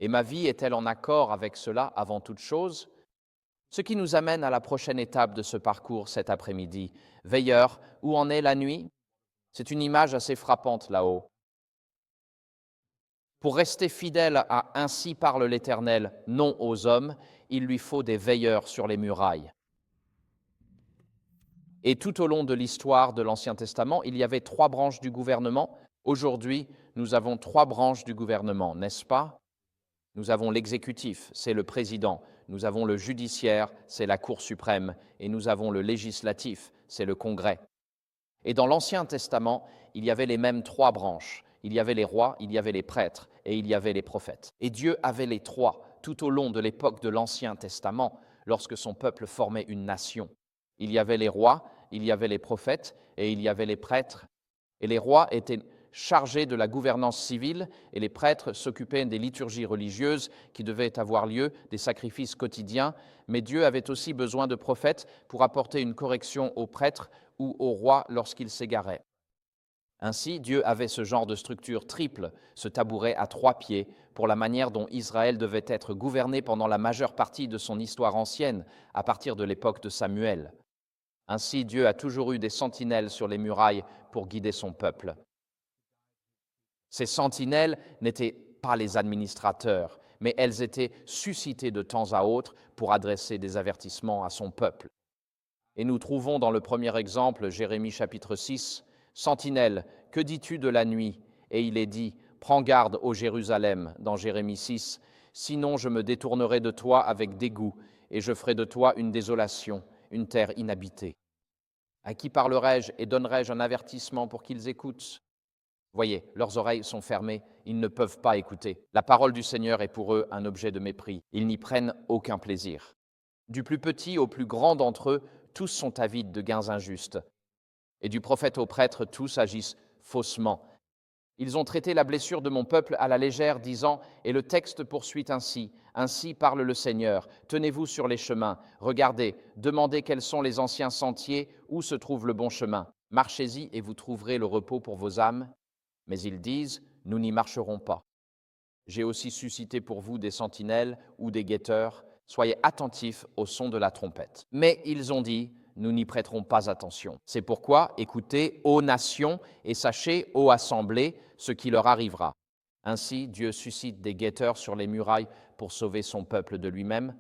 Et ma vie est-elle en accord avec cela avant toute chose? Ce qui nous amène à la prochaine étape de ce parcours cet après-midi. Veilleur, où en est la nuit? C'est une image assez frappante là-haut. Pour rester fidèle à « ainsi parle l'Éternel », non aux hommes, il lui faut des veilleurs sur les murailles. Et tout au long de l'histoire de l'Ancien Testament, il y avait 3 branches du gouvernement. Aujourd'hui, nous avons 3 branches du gouvernement, n'est-ce pas? Nous avons l'exécutif, c'est le président. Nous avons le judiciaire, c'est la Cour suprême. Et nous avons le législatif, c'est le Congrès. Et dans l'Ancien Testament, il y avait les mêmes 3 branches. Il y avait les rois, il y avait les prêtres et il y avait les prophètes. Et Dieu avait les 3 tout au long de l'époque de l'Ancien Testament, lorsque son peuple formait une nation. Il y avait les rois, il y avait les prophètes et il y avait les prêtres. Et les rois étaient chargés de la gouvernance civile et les prêtres s'occupaient des liturgies religieuses qui devaient avoir lieu, des sacrifices quotidiens. Mais Dieu avait aussi besoin de prophètes pour apporter une correction aux prêtres ou aux rois lorsqu'ils s'égaraient. Ainsi, Dieu avait ce genre de structure triple, ce tabouret à 3 pieds, pour la manière dont Israël devait être gouverné pendant la majeure partie de son histoire ancienne, à partir de l'époque de Samuel. Ainsi, Dieu a toujours eu des sentinelles sur les murailles pour guider son peuple. Ces sentinelles n'étaient pas les administrateurs, mais elles étaient suscitées de temps à autre pour adresser des avertissements à son peuple. Et nous trouvons dans le premier exemple, Jérémie chapitre 6, « Sentinelle, que dis-tu de la nuit ?» Et il est dit, « Prends garde, ô Jérusalem » dans Jérémie 6, « Sinon je me détournerai de toi avec dégoût, et je ferai de toi une désolation, une terre inhabitée. À qui parlerai-je et donnerai-je un avertissement pour qu'ils écoutent ? » Voyez, leurs oreilles sont fermées, ils ne peuvent pas écouter. La parole du Seigneur est pour eux un objet de mépris. Ils n'y prennent aucun plaisir. Du plus petit au plus grand d'entre eux, tous sont avides de gains injustes. Et du prophète au prêtre, tous agissent faussement. Ils ont traité la blessure de mon peuple à la légère, disant, et le texte poursuit ainsi, « Ainsi parle le Seigneur, tenez-vous sur les chemins, regardez, demandez quels sont les anciens sentiers, où se trouve le bon chemin. Marchez-y et vous trouverez le repos pour vos âmes. » Mais ils disent, « Nous n'y marcherons pas. » J'ai aussi suscité pour vous des sentinelles ou des guetteurs. Soyez attentifs au son de la trompette. Mais ils ont dit, nous n'y prêterons pas attention. C'est pourquoi, écoutez, ô nations, et sachez, ô assemblées, ce qui leur arrivera. Ainsi, Dieu suscite des guetteurs sur les murailles pour sauver son peuple de lui-même.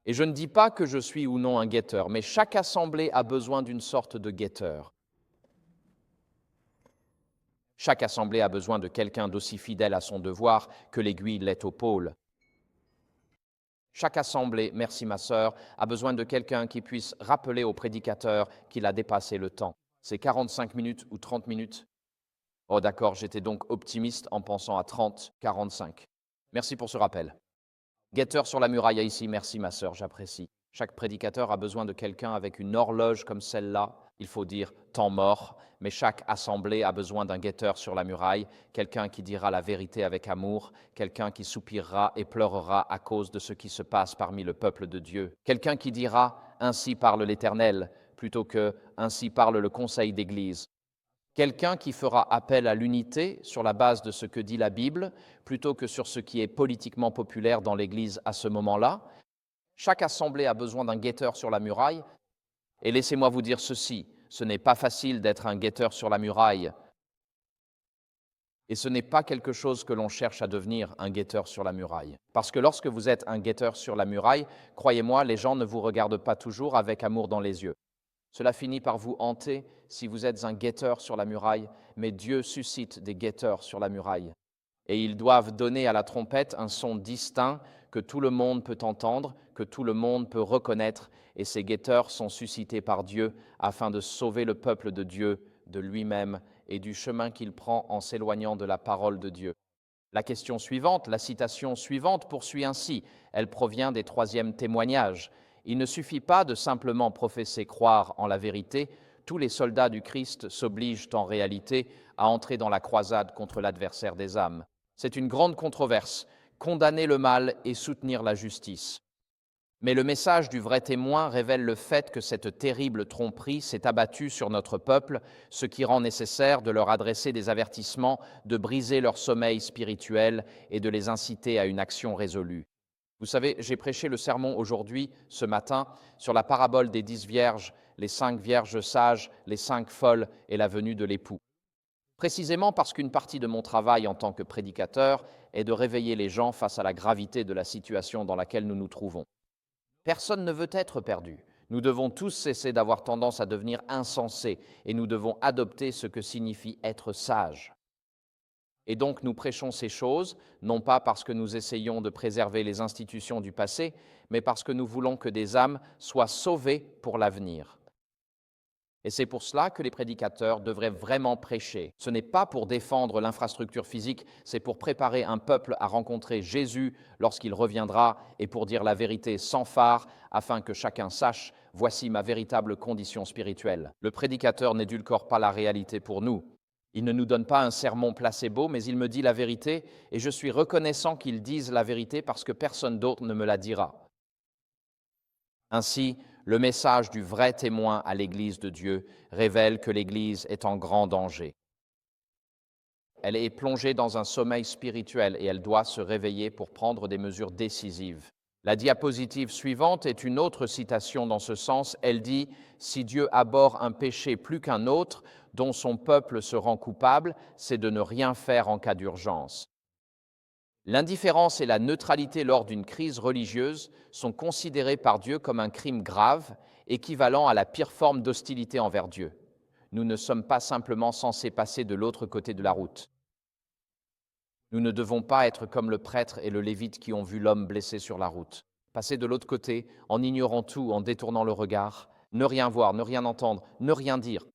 Et je ne dis pas que je suis ou non un guetteur, mais chaque assemblée a besoin d'une sorte de guetteur. Chaque assemblée a besoin de quelqu'un d'aussi fidèle à son devoir que l'aiguille l'est au pôle. Chaque assemblée, merci ma sœur, a besoin de quelqu'un qui puisse rappeler au prédicateur qu'il a dépassé le temps. C'est 45 minutes ou 30 minutes? Oh d'accord, j'étais donc optimiste en pensant à 30, 45. Merci pour ce rappel. Guetteur sur la muraille ici, merci ma sœur, j'apprécie. Chaque prédicateur a besoin de quelqu'un avec une horloge comme celle-là, il faut dire temps mort, mais chaque assemblée a besoin d'un guetteur sur la muraille, quelqu'un qui dira la vérité avec amour, quelqu'un qui soupirera et pleurera à cause de ce qui se passe parmi le peuple de Dieu, quelqu'un qui dira « Ainsi parle l'Éternel » plutôt que « Ainsi parle le conseil d'Église ». Quelqu'un qui fera appel à l'unité sur la base de ce que dit la Bible, plutôt que sur ce qui est politiquement populaire dans l'Église à ce moment-là. Chaque assemblée a besoin d'un guetteur sur la muraille. Et laissez-moi vous dire ceci, ce n'est pas facile d'être un guetteur sur la muraille. Et ce n'est pas quelque chose que l'on cherche à devenir, un guetteur sur la muraille. Parce que lorsque vous êtes un guetteur sur la muraille, croyez-moi, les gens ne vous regardent pas toujours avec amour dans les yeux. Cela finit par vous hanter si vous êtes un guetteur sur la muraille, mais Dieu suscite des guetteurs sur la muraille. Et ils doivent donner à la trompette un son distinct que tout le monde peut entendre, que tout le monde peut reconnaître, et ces guetteurs sont suscités par Dieu afin de sauver le peuple de Dieu de lui-même et du chemin qu'il prend en s'éloignant de la parole de Dieu. La question suivante, la citation suivante poursuit ainsi. Elle provient des troisièmes témoignages. Il ne suffit pas de simplement professer croire en la vérité, tous les soldats du Christ s'obligent en réalité à entrer dans la croisade contre l'adversaire des âmes. C'est une grande controverse, condamner le mal et soutenir la justice. Mais le message du vrai témoin révèle le fait que cette terrible tromperie s'est abattue sur notre peuple, ce qui rend nécessaire de leur adresser des avertissements, de briser leur sommeil spirituel et de les inciter à une action résolue. Vous savez, j'ai prêché le sermon aujourd'hui, ce matin, sur la parabole des 10 vierges, les 5 vierges sages, les 5 folles et la venue de l'époux. Précisément parce qu'une partie de mon travail en tant que prédicateur est de réveiller les gens face à la gravité de la situation dans laquelle nous nous trouvons. Personne ne veut être perdu. Nous devons tous cesser d'avoir tendance à devenir insensés et nous devons adopter ce que signifie être sage. Et donc nous prêchons ces choses, non pas parce que nous essayons de préserver les institutions du passé, mais parce que nous voulons que des âmes soient sauvées pour l'avenir. Et c'est pour cela que les prédicateurs devraient vraiment prêcher. Ce n'est pas pour défendre l'infrastructure physique, c'est pour préparer un peuple à rencontrer Jésus lorsqu'il reviendra et pour dire la vérité sans phare, afin que chacun sache « Voici ma véritable condition spirituelle ». Le prédicateur n'édulcore pas la réalité pour nous. Il ne nous donne pas un sermon placebo, mais il me dit la vérité, et je suis reconnaissant qu'il dise la vérité parce que personne d'autre ne me la dira. Ainsi, le message du vrai témoin à l'Église de Dieu révèle que l'Église est en grand danger. Elle est plongée dans un sommeil spirituel et elle doit se réveiller pour prendre des mesures décisives. La diapositive suivante est une autre citation dans ce sens. Elle dit « Si Dieu abhorre un péché plus qu'un autre, dont son peuple se rend coupable, c'est de ne rien faire en cas d'urgence. » L'indifférence et la neutralité lors d'une crise religieuse sont considérées par Dieu comme un crime grave, équivalent à la pire forme d'hostilité envers Dieu. Nous ne sommes pas simplement censés passer de l'autre côté de la route. Nous ne devons pas être comme le prêtre et le lévite qui ont vu l'homme blessé sur la route. Passer de l'autre côté, en ignorant tout, en détournant le regard, ne rien voir, ne rien entendre, ne rien dire.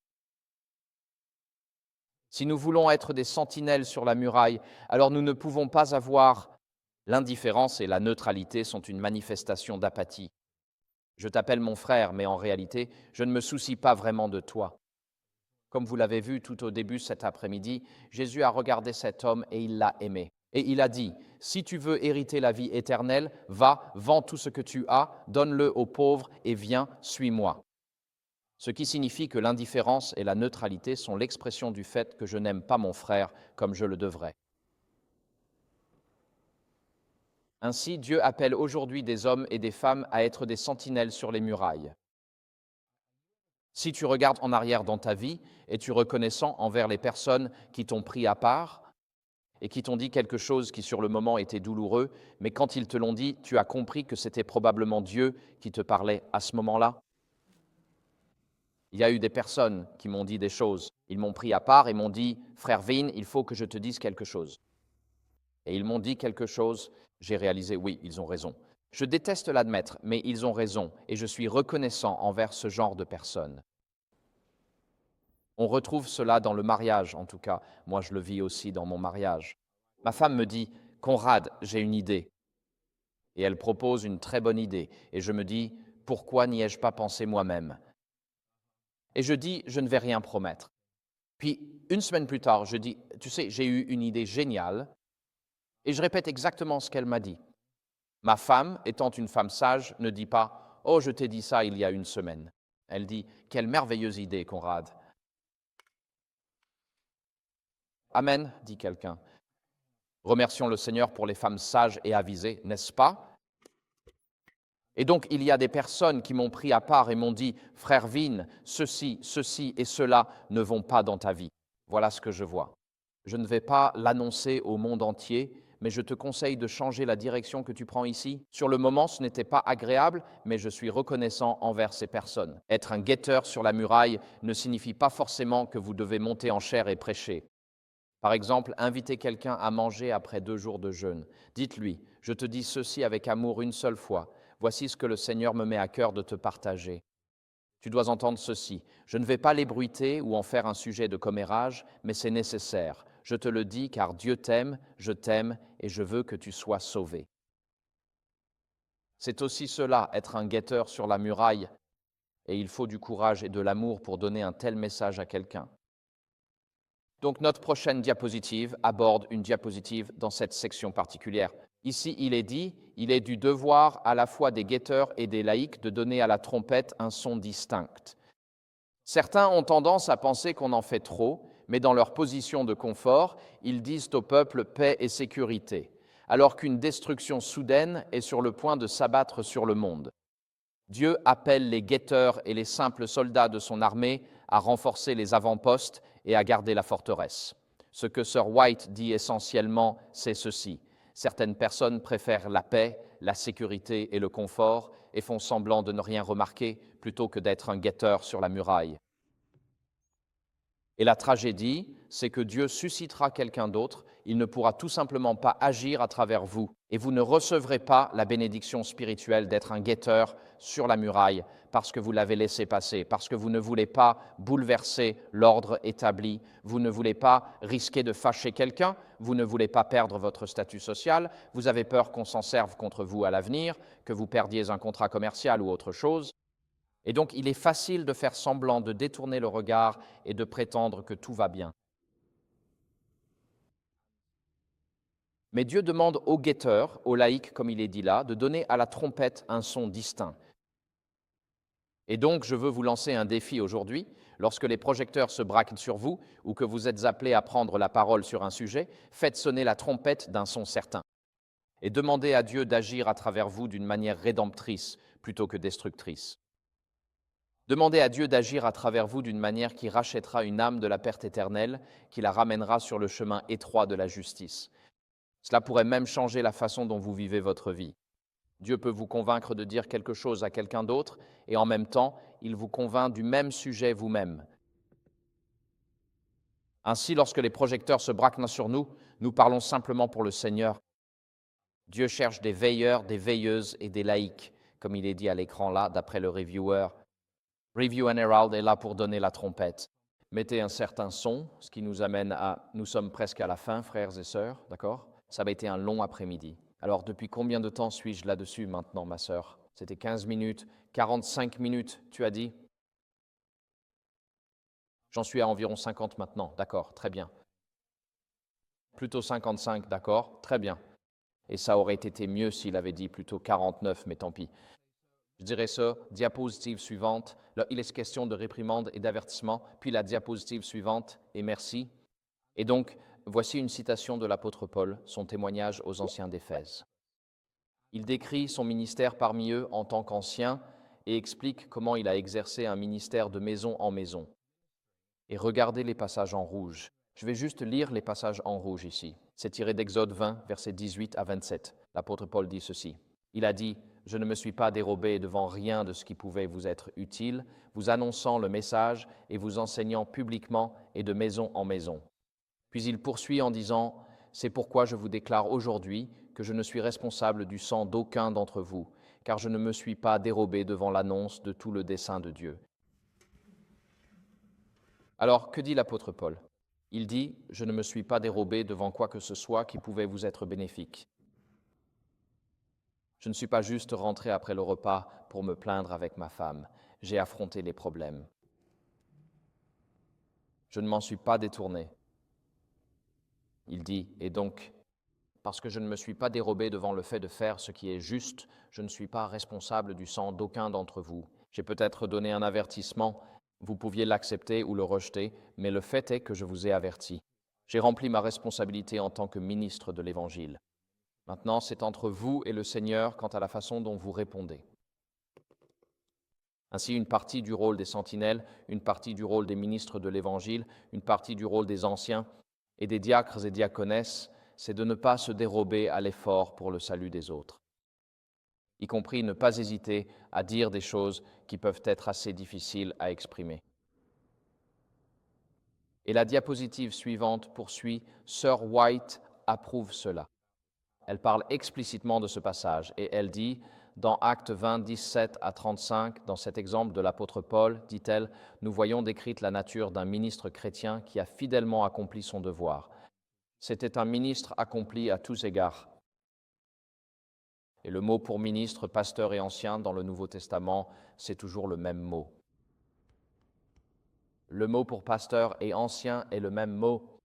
Si nous voulons être des sentinelles sur la muraille, alors nous ne pouvons pas avoir... L'indifférence et la neutralité sont une manifestation d'apathie. Je t'appelle mon frère, mais en réalité, je ne me soucie pas vraiment de toi. Comme vous l'avez vu tout au début cet après-midi, Jésus a regardé cet homme et il l'a aimé. Et il a dit, « Si tu veux hériter la vie éternelle, va, vends tout ce que tu as, donne-le aux pauvres et viens, suis-moi. » Ce qui signifie que l'indifférence et la neutralité sont l'expression du fait que je n'aime pas mon frère comme je le devrais. Ainsi, Dieu appelle aujourd'hui des hommes et des femmes à être des sentinelles sur les murailles. Si tu regardes en arrière dans ta vie, es-tu reconnaissant envers les personnes qui t'ont pris à part et qui t'ont dit quelque chose qui sur le moment était douloureux, mais quand ils te l'ont dit, tu as compris que c'était probablement Dieu qui te parlait à ce moment-là? Il y a eu des personnes qui m'ont dit des choses. Ils m'ont pris à part et m'ont dit « Frère Vin, il faut que je te dise quelque chose ». Et ils m'ont dit quelque chose, j'ai réalisé « Oui, ils ont raison ». Je déteste l'admettre, mais ils ont raison, et je suis reconnaissant envers ce genre de personnes. On retrouve cela dans le mariage, en tout cas. Moi, je le vis aussi dans mon mariage. Ma femme me dit, « Conrad, j'ai une idée. » Et elle propose une très bonne idée. Et je me dis, « Pourquoi n'y ai-je pas pensé moi-même » Et je dis, « Je ne vais rien promettre. » Puis, une semaine plus tard, je dis, « Tu sais, j'ai eu une idée géniale. » Et je répète exactement ce qu'elle m'a dit. Ma femme, étant une femme sage, ne dit pas « Oh, je t'ai dit ça il y a une semaine ». Elle dit « Quelle merveilleuse idée, Conrad !» Amen, dit quelqu'un. Remercions le Seigneur pour les femmes sages et avisées, n'est-ce pas? Et donc, il y a des personnes qui m'ont pris à part et m'ont dit « Frère Vin, ceci et cela ne vont pas dans ta vie. » Voilà ce que je vois. Je ne vais pas l'annoncer au monde entier, mais je te conseille de changer la direction que tu prends ici. Sur le moment, ce n'était pas agréable, mais je suis reconnaissant envers ces personnes. Être un guetteur sur la muraille ne signifie pas forcément que vous devez monter en chair et prêcher. Par exemple, invitez quelqu'un à manger après 2 jours de jeûne. Dites-lui, je te dis ceci avec amour une seule fois. Voici ce que le Seigneur me met à cœur de te partager. Tu dois entendre ceci. Je ne vais pas l'ébruiter ou en faire un sujet de commérage, mais c'est nécessaire. Je te le dis car Dieu t'aime, je t'aime et je veux que tu sois sauvé. C'est aussi cela, être un guetteur sur la muraille, et il faut du courage et de l'amour pour donner un tel message à quelqu'un. Donc notre prochaine diapositive aborde une diapositive dans cette section particulière. Ici, il est dit, il est du devoir à la fois des guetteurs et des laïcs de donner à la trompette un son distinct. Certains ont tendance à penser qu'on en fait trop, mais dans leur position de confort, ils disent au peuple paix et sécurité, alors qu'une destruction soudaine est sur le point de s'abattre sur le monde. Dieu appelle les guetteurs et les simples soldats de son armée à renforcer les avant-postes et à garder la forteresse. Ce que Sir White dit essentiellement, c'est ceci. Certaines personnes préfèrent la paix, la sécurité et le confort et font semblant de ne rien remarquer plutôt que d'être un guetteur sur la muraille. Et la tragédie, c'est que Dieu suscitera quelqu'un d'autre, il ne pourra tout simplement pas agir à travers vous, et vous ne recevrez pas la bénédiction spirituelle d'être un guetteur sur la muraille parce que vous l'avez laissé passer, parce que vous ne voulez pas bouleverser l'ordre établi, vous ne voulez pas risquer de fâcher quelqu'un, vous ne voulez pas perdre votre statut social, vous avez peur qu'on s'en serve contre vous à l'avenir, que vous perdiez un contrat commercial ou autre chose. Et donc, il est facile de faire semblant, de détourner le regard et de prétendre que tout va bien. Mais Dieu demande aux guetteurs, aux laïcs, comme il est dit là, de donner à la trompette un son distinct. Et donc, je veux vous lancer un défi aujourd'hui. Lorsque les projecteurs se braquent sur vous ou que vous êtes appelés à prendre la parole sur un sujet, faites sonner la trompette d'un son certain. Et demandez à Dieu d'agir à travers vous d'une manière rédemptrice plutôt que destructrice. Demandez à Dieu d'agir à travers vous d'une manière qui rachètera une âme de la perte éternelle, qui la ramènera sur le chemin étroit de la justice. Cela pourrait même changer la façon dont vous vivez votre vie. Dieu peut vous convaincre de dire quelque chose à quelqu'un d'autre et en même temps, il vous convainc du même sujet vous-même. Ainsi, lorsque les projecteurs se braquent sur nous, nous parlons simplement pour le Seigneur. Dieu cherche des veilleurs, des veilleuses et des laïcs, comme il est dit à l'écran là, d'après le reviewer. Review and Herald est là pour donner la trompette. Mettez un certain son, ce qui nous amène à... Nous sommes presque à la fin, frères et sœurs, d'accord? Ça va été un long après-midi. Alors, depuis combien de temps suis-je là-dessus maintenant, ma sœur? C'était 15 minutes, 45 minutes, tu as dit? J'en suis à environ 50 maintenant, d'accord, très bien. Plutôt 55, d'accord, très bien. Et ça aurait été mieux s'il avait dit plutôt 49, mais tant pis. Je dirais ça, diapositive suivante. Là, il est question de réprimande et d'avertissement, puis la diapositive suivante, et merci. Et donc, voici une citation de l'apôtre Paul, son témoignage aux anciens d'Éphèse. Il décrit son ministère parmi eux en tant qu'ancien et explique comment il a exercé un ministère de maison en maison. Et regardez les passages en rouge. Je vais juste lire les passages en rouge ici. C'est tiré d'Exode 20, versets 18 à 27. L'apôtre Paul dit ceci. Il a dit « Je ne me suis pas dérobé devant rien de ce qui pouvait vous être utile, vous annonçant le message et vous enseignant publiquement et de maison en maison. » Puis il poursuit en disant « C'est pourquoi je vous déclare aujourd'hui que je ne suis responsable du sang d'aucun d'entre vous, car je ne me suis pas dérobé devant l'annonce de tout le dessein de Dieu. Alors, que dit l'apôtre Paul? Il dit « Je ne me suis pas dérobé devant quoi que ce soit qui pouvait vous être bénéfique. Je ne suis pas juste rentré après le repas pour me plaindre avec ma femme. J'ai affronté les problèmes. Je ne m'en suis pas détourné. » Il dit « Et donc, parce que je ne me suis pas dérobé devant le fait de faire ce qui est juste, je ne suis pas responsable du sang d'aucun d'entre vous. J'ai peut-être donné un avertissement, vous pouviez l'accepter ou le rejeter, mais le fait est que je vous ai averti. J'ai rempli ma responsabilité en tant que ministre de l'Évangile. Maintenant, c'est entre vous et le Seigneur quant à la façon dont vous répondez. » Ainsi, une partie du rôle des sentinelles, une partie du rôle des ministres de l'Évangile, une partie du rôle des anciens et des diacres et diaconesses, c'est de ne pas se dérober à l'effort pour le salut des autres, y compris ne pas hésiter à dire des choses qui peuvent être assez difficiles à exprimer. Et la diapositive suivante poursuit « Sœur White approuve cela ». Elle parle explicitement de ce passage et elle dit, dans Actes 20, 17 à 35, dans cet exemple de l'apôtre Paul, dit-elle, nous voyons décrite la nature d'un ministre chrétien qui a fidèlement accompli son devoir. C'était un ministre accompli à tous égards. Et le mot pour ministre, pasteur et ancien dans le Nouveau Testament, c'est toujours le même mot. Le mot pour pasteur et ancien est le même mot.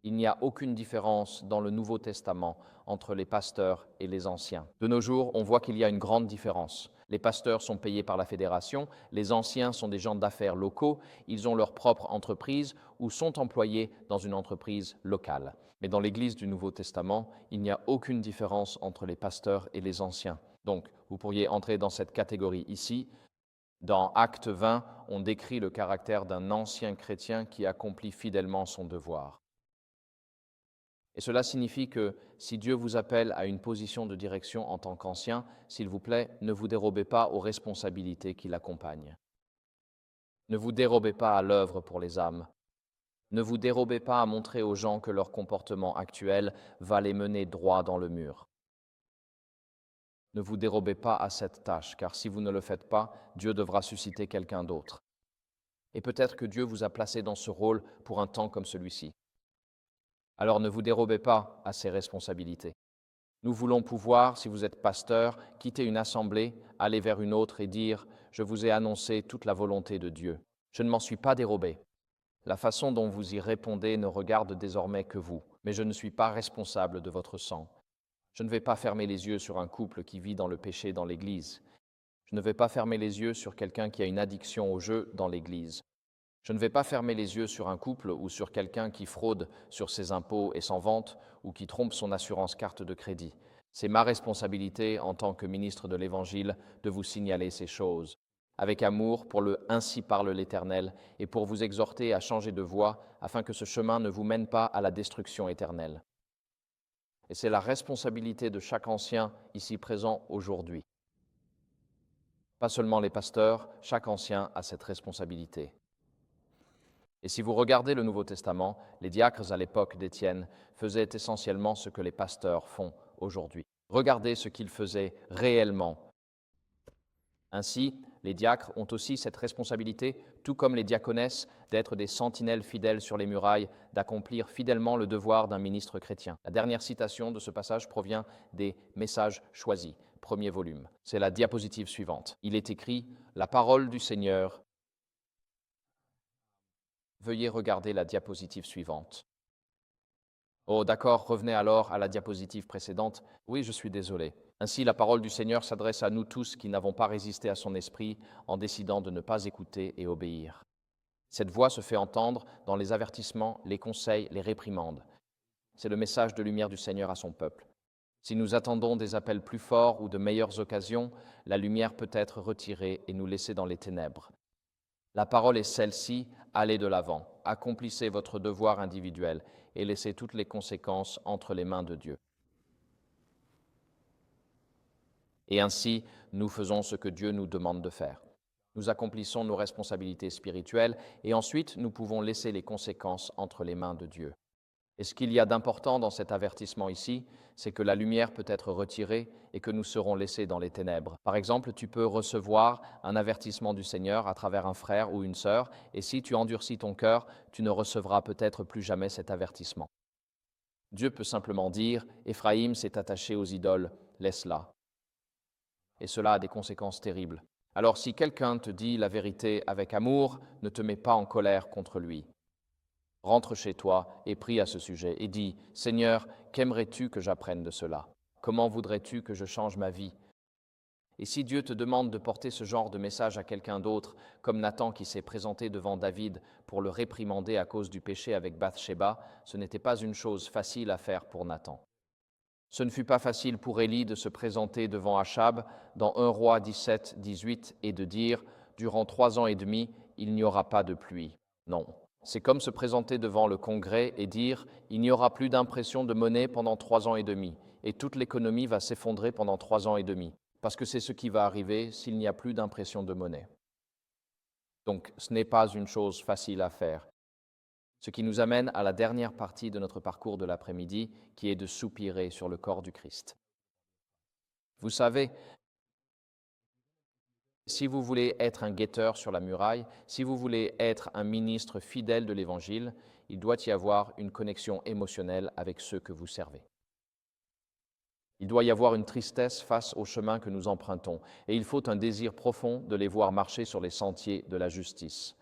Il n'y a aucune différence dans le Nouveau Testament entre les pasteurs et les anciens. De nos jours, on voit qu'il y a une grande différence. Les pasteurs sont payés par la fédération, les anciens sont des gens d'affaires locaux, ils ont leur propre entreprise ou sont employés dans une entreprise locale. Mais dans l'Église du Nouveau Testament, il n'y a aucune différence entre les pasteurs et les anciens. Donc, vous pourriez entrer dans cette catégorie ici. Dans Acte 20, on décrit le caractère d'un ancien chrétien qui accomplit fidèlement son devoir. Et cela signifie que si Dieu vous appelle à une position de direction en tant qu'ancien, s'il vous plaît, ne vous dérobez pas aux responsabilités qui l'accompagnent. Ne vous dérobez pas à l'œuvre pour les âmes. Ne vous dérobez pas à montrer aux gens que leur comportement actuel va les mener droit dans le mur. Ne vous dérobez pas à cette tâche, car si vous ne le faites pas, Dieu devra susciter quelqu'un d'autre. Et peut-être que Dieu vous a placé dans ce rôle pour un temps comme celui-ci. Alors ne vous dérobez pas à ces responsabilités. Nous voulons pouvoir, si vous êtes pasteur, quitter une assemblée, aller vers une autre et dire « Je vous ai annoncé toute la volonté de Dieu. Je ne m'en suis pas dérobé. La façon dont vous y répondez ne regarde désormais que vous, mais je ne suis pas responsable de votre sang. Je ne vais pas fermer les yeux sur un couple qui vit dans le péché dans l'Église. Je ne vais pas fermer les yeux sur quelqu'un qui a une addiction au jeu dans l'Église. Je ne vais pas fermer les yeux sur un couple ou sur quelqu'un qui fraude sur ses impôts et s'en vante ou qui trompe son assurance carte de crédit. C'est ma responsabilité en tant que ministre de l'Évangile de vous signaler ces choses, avec amour pour le « ainsi parle l'Éternel » et pour vous exhorter à changer de voie afin que ce chemin ne vous mène pas à la destruction éternelle. Et c'est la responsabilité de chaque ancien ici présent aujourd'hui. Pas seulement les pasteurs, chaque ancien a cette responsabilité. Et si vous regardez le Nouveau Testament, les diacres à l'époque d'Étienne faisaient essentiellement ce que les pasteurs font aujourd'hui. Regardez ce qu'ils faisaient réellement. Ainsi, les diacres ont aussi cette responsabilité, tout comme les diaconesses, d'être des sentinelles fidèles sur les murailles, d'accomplir fidèlement le devoir d'un ministre chrétien. La dernière citation de ce passage provient des Messages choisis, premier volume. C'est la diapositive suivante. Il est écrit « La parole du Seigneur ». Veuillez regarder la diapositive suivante. Oh, d'accord, revenez alors à la diapositive précédente. Oui, je suis désolé. Ainsi, la parole du Seigneur s'adresse à nous tous qui n'avons pas résisté à son esprit en décidant de ne pas écouter et obéir. Cette voix se fait entendre dans les avertissements, les conseils, les réprimandes. C'est le message de lumière du Seigneur à son peuple. Si nous attendons des appels plus forts ou de meilleures occasions, la lumière peut être retirée et nous laisser dans les ténèbres. La parole est celle-ci, allez de l'avant, accomplissez votre devoir individuel et laissez toutes les conséquences entre les mains de Dieu. Et ainsi, nous faisons ce que Dieu nous demande de faire. Nous accomplissons nos responsabilités spirituelles et ensuite nous pouvons laisser les conséquences entre les mains de Dieu. Et ce qu'il y a d'important dans cet avertissement ici, c'est que la lumière peut être retirée et que nous serons laissés dans les ténèbres. Par exemple, tu peux recevoir un avertissement du Seigneur à travers un frère ou une sœur, et si tu endurcis ton cœur, tu ne recevras peut-être plus jamais cet avertissement. Dieu peut simplement dire, Éphraïm s'est attaché aux idoles, laisse-la. Et cela a des conséquences terribles. Alors si quelqu'un te dit la vérité avec amour, ne te mets pas en colère contre lui. Rentre chez toi et prie à ce sujet et dis, Seigneur, qu'aimerais-tu que j'apprenne de cela? Comment voudrais-tu que je change ma vie? Et si Dieu te demande de porter ce genre de message à quelqu'un d'autre, comme Nathan qui s'est présenté devant David pour le réprimander à cause du péché avec Bathsheba, ce n'était pas une chose facile à faire pour Nathan. Ce ne fut pas facile pour Élie de se présenter devant Achab dans 1 Roi 17, 18 et de dire « Durant 3 ans et demi, il n'y aura pas de pluie ». Non. C'est comme se présenter devant le Congrès et dire « Il n'y aura plus d'impression de monnaie pendant 3 ans et demi et toute l'économie va s'effondrer pendant 3 ans et demi, parce que c'est ce qui va arriver s'il n'y a plus d'impression de monnaie. » Donc, ce n'est pas une chose facile à faire. Ce qui nous amène à la dernière partie de notre parcours de l'après-midi, qui est de soupirer sur le corps du Christ. Vous savez, si vous voulez être un guetteur sur la muraille, si vous voulez être un ministre fidèle de l'Évangile, il doit y avoir une connexion émotionnelle avec ceux que vous servez. Il doit y avoir une tristesse face au chemin que nous empruntons, et il faut un désir profond de les voir marcher sur les sentiers de la justice.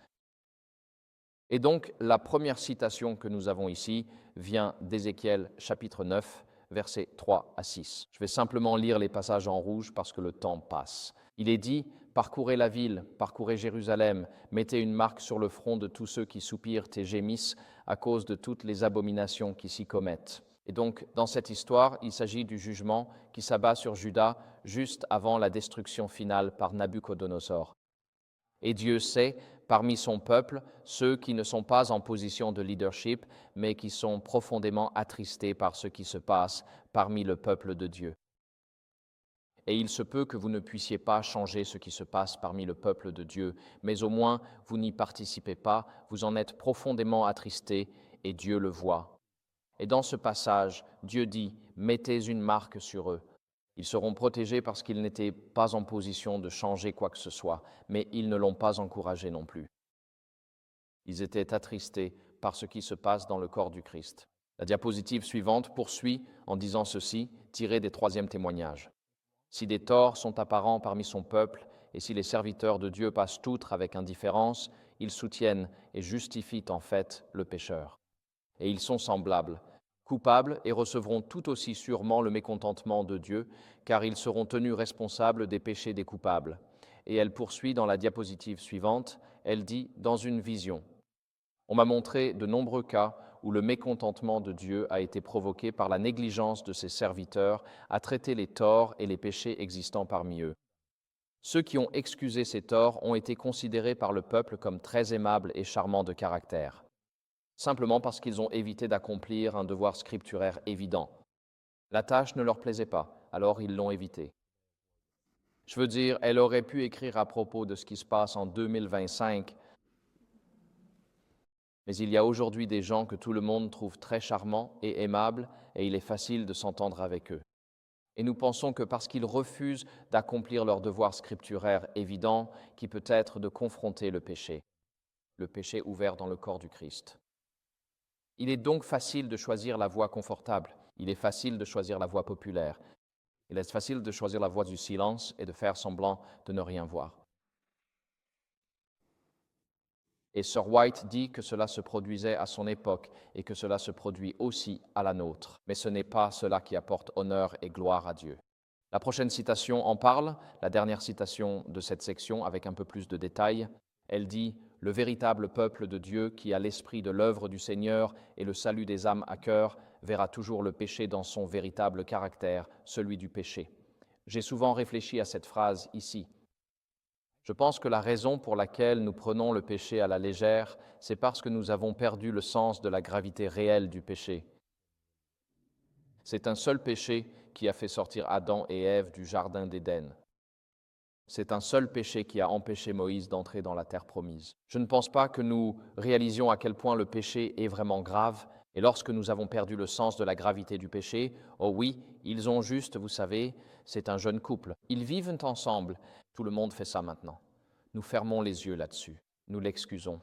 Et donc, la première citation que nous avons ici vient d'Ézéchiel chapitre 9, versets 3 à 6. Je vais simplement lire les passages en rouge parce que le temps passe. Il est dit « Parcourez la ville, parcourez Jérusalem, mettez une marque sur le front de tous ceux qui soupirent et gémissent à cause de toutes les abominations qui s'y commettent. » Et donc, dans cette histoire, il s'agit du jugement qui s'abat sur Juda juste avant la destruction finale par Nabuchodonosor. Et Dieu sait, parmi son peuple, ceux qui ne sont pas en position de leadership, mais qui sont profondément attristés par ce qui se passe parmi le peuple de Dieu. Et il se peut que vous ne puissiez pas changer ce qui se passe parmi le peuple de Dieu, mais au moins vous n'y participez pas, vous en êtes profondément attristés et Dieu le voit. Et dans ce passage, Dieu dit « Mettez une marque sur eux ». Ils seront protégés parce qu'ils n'étaient pas en position de changer quoi que ce soit, mais ils ne l'ont pas encouragé non plus. Ils étaient attristés par ce qui se passe dans le corps du Christ. La diapositive suivante poursuit en disant ceci, tiré des 3e témoignages. Si des torts sont apparents parmi son peuple, et si les serviteurs de Dieu passent outre avec indifférence, ils soutiennent et justifient en fait le pécheur. Et ils sont semblables, coupables et recevront tout aussi sûrement le mécontentement de Dieu, car ils seront tenus responsables des péchés des coupables. Et elle poursuit dans la diapositive suivante, elle dit « Dans une vision ». On m'a montré de nombreux cas où le mécontentement de Dieu a été provoqué par la négligence de ses serviteurs à traiter les torts et les péchés existants parmi eux. Ceux qui ont excusé ces torts ont été considérés par le peuple comme très aimables et charmants de caractère, simplement parce qu'ils ont évité d'accomplir un devoir scripturaire évident. La tâche ne leur plaisait pas, alors ils l'ont évité. Je veux dire, elle aurait pu écrire à propos de ce qui se passe en 2025, mais il y a aujourd'hui des gens que tout le monde trouve très charmants et aimables, et il est facile de s'entendre avec eux. Et nous pensons que parce qu'ils refusent d'accomplir leur devoir scripturaire évident, qui peut être de confronter le péché ouvert dans le corps du Christ. Il est donc facile de choisir la voie confortable, il est facile de choisir la voie populaire, il est facile de choisir la voie du silence et de faire semblant de ne rien voir. Et Sir White dit que cela se produisait à son époque et que cela se produit aussi à la nôtre. Mais ce n'est pas cela qui apporte honneur et gloire à Dieu. La prochaine citation en parle, la dernière citation de cette section avec un peu plus de détails. Elle dit « Le véritable peuple de Dieu qui a l'esprit de l'œuvre du Seigneur et le salut des âmes à cœur verra toujours le péché dans son véritable caractère, celui du péché. » J'ai souvent réfléchi à cette phrase ici. Je pense que la raison pour laquelle nous prenons le péché à la légère, c'est parce que nous avons perdu le sens de la gravité réelle du péché. C'est un seul péché qui a fait sortir Adam et Ève du jardin d'Éden. C'est un seul péché qui a empêché Moïse d'entrer dans la terre promise. Je ne pense pas que nous réalisions à quel point le péché est vraiment grave, Et lorsque nous avons perdu le sens de la gravité du péché, oh oui, ils ont juste, vous savez, c'est un jeune couple. Ils vivent ensemble. Tout le monde fait ça maintenant. Nous fermons les yeux là-dessus. Nous l'excusons.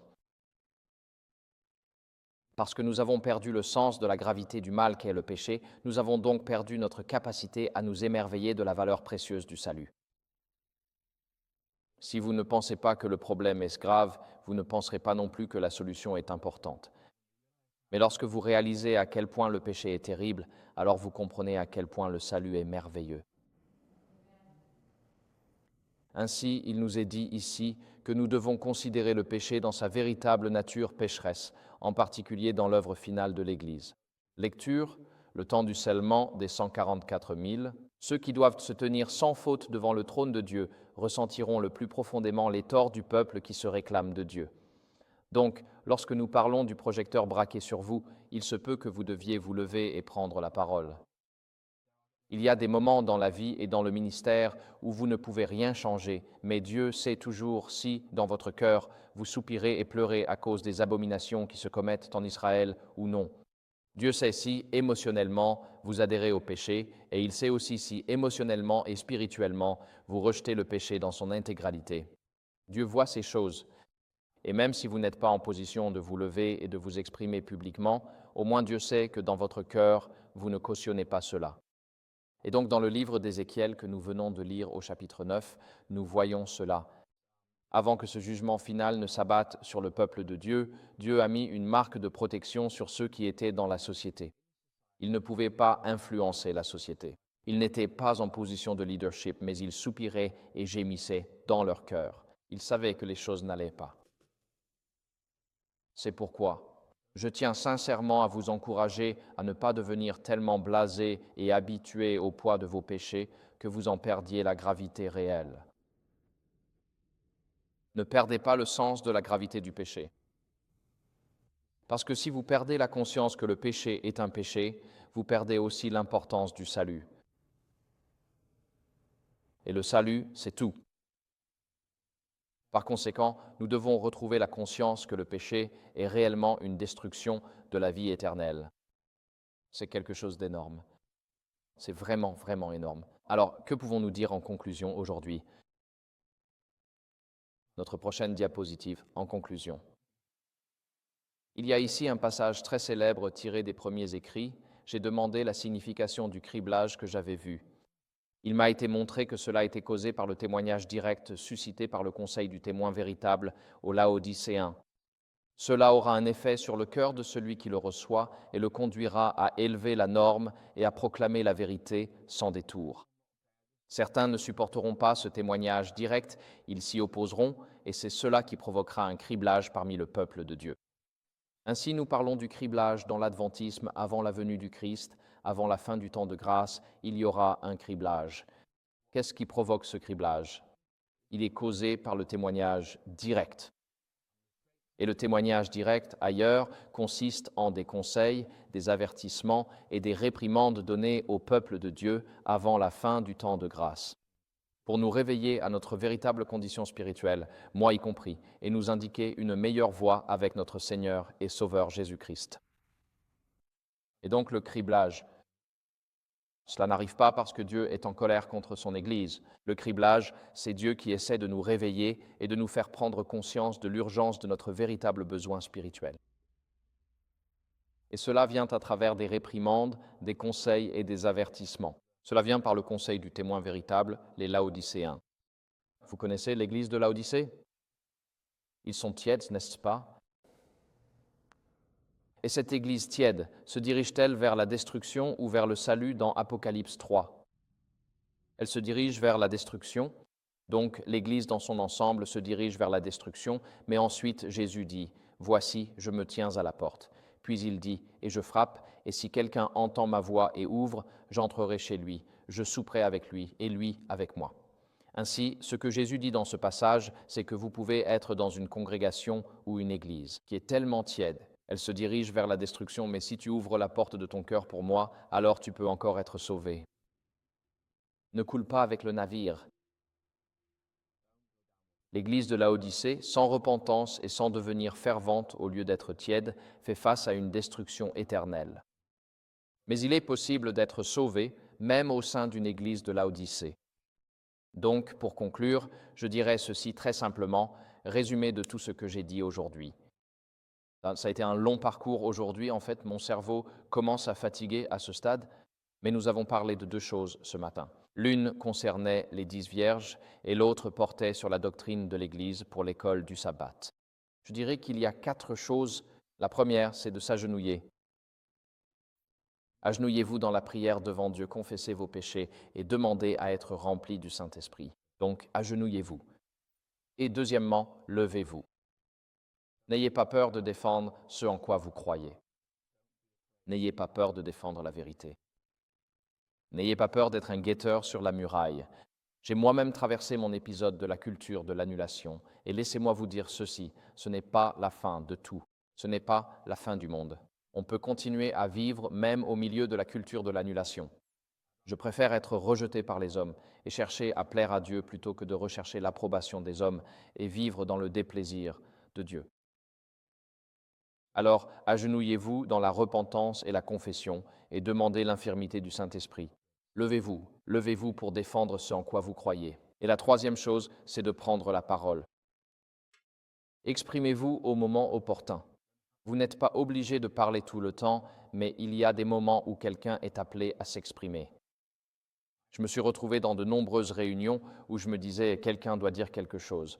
Parce que nous avons perdu le sens de la gravité du mal qu'est le péché, nous avons donc perdu notre capacité à nous émerveiller de la valeur précieuse du salut. Si vous ne pensez pas que le problème est grave, vous ne penserez pas non plus que la solution est importante. Mais lorsque vous réalisez à quel point le péché est terrible, alors vous comprenez à quel point le salut est merveilleux. Ainsi, il nous est dit ici que nous devons considérer le péché dans sa véritable nature pécheresse, en particulier dans l'œuvre finale de l'Église. Lecture, le temps du scellement des 144 000. Ceux qui doivent se tenir sans faute devant le trône de Dieu ressentiront le plus profondément les torts du peuple qui se réclame de Dieu. Donc, lorsque nous parlons du projecteur braqué sur vous, il se peut que vous deviez vous lever et prendre la parole. Il y a des moments dans la vie et dans le ministère où vous ne pouvez rien changer, mais Dieu sait toujours si, dans votre cœur, vous soupirez et pleurez à cause des abominations qui se commettent en Israël ou non. Dieu sait si, émotionnellement, vous adhérez au péché, et il sait aussi si, émotionnellement et spirituellement, vous rejetez le péché dans son intégralité. Dieu voit ces choses, et même si vous n'êtes pas en position de vous lever et de vous exprimer publiquement, au moins Dieu sait que dans votre cœur, vous ne cautionnez pas cela. Et donc dans le livre d'Ézéchiel que nous venons de lire au chapitre 9, nous voyons cela. Avant que ce jugement final ne s'abatte sur le peuple de Dieu, Dieu a mis une marque de protection sur ceux qui étaient dans la société. Ils ne pouvaient pas influencer la société. Ils n'étaient pas en position de leadership, mais ils soupiraient et gémissaient dans leur cœur. Ils savaient que les choses n'allaient pas. C'est pourquoi je tiens sincèrement à vous encourager à ne pas devenir tellement blasé et habitué au poids de vos péchés que vous en perdiez la gravité réelle. Ne perdez pas le sens de la gravité du péché. Parce que si vous perdez la conscience que le péché est un péché, vous perdez aussi l'importance du salut. Et le salut, c'est tout. Par conséquent, nous devons retrouver la conscience que le péché est réellement une destruction de la vie éternelle. C'est quelque chose d'énorme. C'est vraiment, vraiment énorme. Alors, que pouvons-nous dire en conclusion aujourd'hui? Notre prochaine diapositive, en conclusion. Il y a ici un passage très célèbre tiré des premiers écrits. J'ai demandé la signification du criblage que j'avais vu. Il m'a été montré que cela était causé par le témoignage direct suscité par le conseil du témoin véritable aux Laodicéens. Cela aura un effet sur le cœur de celui qui le reçoit et le conduira à élever la norme et à proclamer la vérité sans détour. Certains ne supporteront pas ce témoignage direct, ils s'y opposeront, et c'est cela qui provoquera un criblage parmi le peuple de Dieu. Ainsi, nous parlons du criblage dans l'adventisme avant la venue du Christ, avant la fin du temps de grâce, il y aura un criblage. Qu'est-ce qui provoque ce criblage? Il est causé par le témoignage direct. Et le témoignage direct, ailleurs, consiste en des conseils, des avertissements et des réprimandes données au peuple de Dieu avant la fin du temps de grâce, pour nous réveiller à notre véritable condition spirituelle, moi y compris, et nous indiquer une meilleure voie avec notre Seigneur et Sauveur Jésus-Christ. Et donc le criblage, cela n'arrive pas parce que Dieu est en colère contre son Église. Le criblage, c'est Dieu qui essaie de nous réveiller et de nous faire prendre conscience de l'urgence de notre véritable besoin spirituel. Et cela vient à travers des réprimandes, des conseils et des avertissements. Cela vient par le conseil du témoin véritable, les Laodicéens. Vous connaissez l'église de Laodicée? Ils sont tièdes, n'est-ce pas? Et cette église tiède se dirige-t-elle vers la destruction ou vers le salut dans Apocalypse 3? Elle se dirige vers la destruction, donc l'église dans son ensemble se dirige vers la destruction, mais ensuite Jésus dit « Voici, je me tiens à la porte ». Puis il dit « Et je frappe, et si quelqu'un entend ma voix et ouvre, j'entrerai chez lui, je souperai avec lui, et lui avec moi ». Ainsi, ce que Jésus dit dans ce passage, c'est que vous pouvez être dans une congrégation ou une église qui est tellement tiède, elle se dirige vers la destruction, mais si tu ouvres la porte de ton cœur pour moi, alors tu peux encore être sauvé. Ne coule pas avec le navire. L'Église de Laodicée, sans repentance et sans devenir fervente au lieu d'être tiède, fait face à une destruction éternelle. Mais il est possible d'être sauvé, même au sein d'une Église de Laodicée. Donc, pour conclure, je dirais ceci très simplement, résumé de tout ce que j'ai dit aujourd'hui. Ça a été un long parcours aujourd'hui, en fait, mon cerveau commence à fatiguer à ce stade, mais nous avons parlé de deux choses ce matin. L'une concernait les 10 vierges et l'autre portait sur la doctrine de l'Église pour l'école du sabbat. Je dirais qu'il y a 4 choses. La première, c'est de s'agenouiller. Agenouillez-vous dans la prière devant Dieu, confessez vos péchés et demandez à être remplis du Saint-Esprit. Donc, agenouillez-vous. Et deuxièmement, levez-vous. N'ayez pas peur de défendre ce en quoi vous croyez. N'ayez pas peur de défendre la vérité. N'ayez pas peur d'être un guetteur sur la muraille. J'ai moi-même traversé mon épisode de la culture de l'annulation, et laissez-moi vous dire ceci, ce n'est pas la fin de tout, ce n'est pas la fin du monde. On peut continuer à vivre même au milieu de la culture de l'annulation. Je préfère être rejeté par les hommes et chercher à plaire à Dieu plutôt que de rechercher l'approbation des hommes et vivre dans le déplaisir de Dieu. Alors, agenouillez-vous dans la repentance et la confession et demandez l'infirmité du Saint-Esprit. Levez-vous pour défendre ce en quoi vous croyez. Et la troisième chose, c'est de prendre la parole. Exprimez-vous au moment opportun. Vous n'êtes pas obligé de parler tout le temps, mais il y a des moments où quelqu'un est appelé à s'exprimer. Je me suis retrouvé dans de nombreuses réunions où je me disais « quelqu'un doit dire quelque chose ».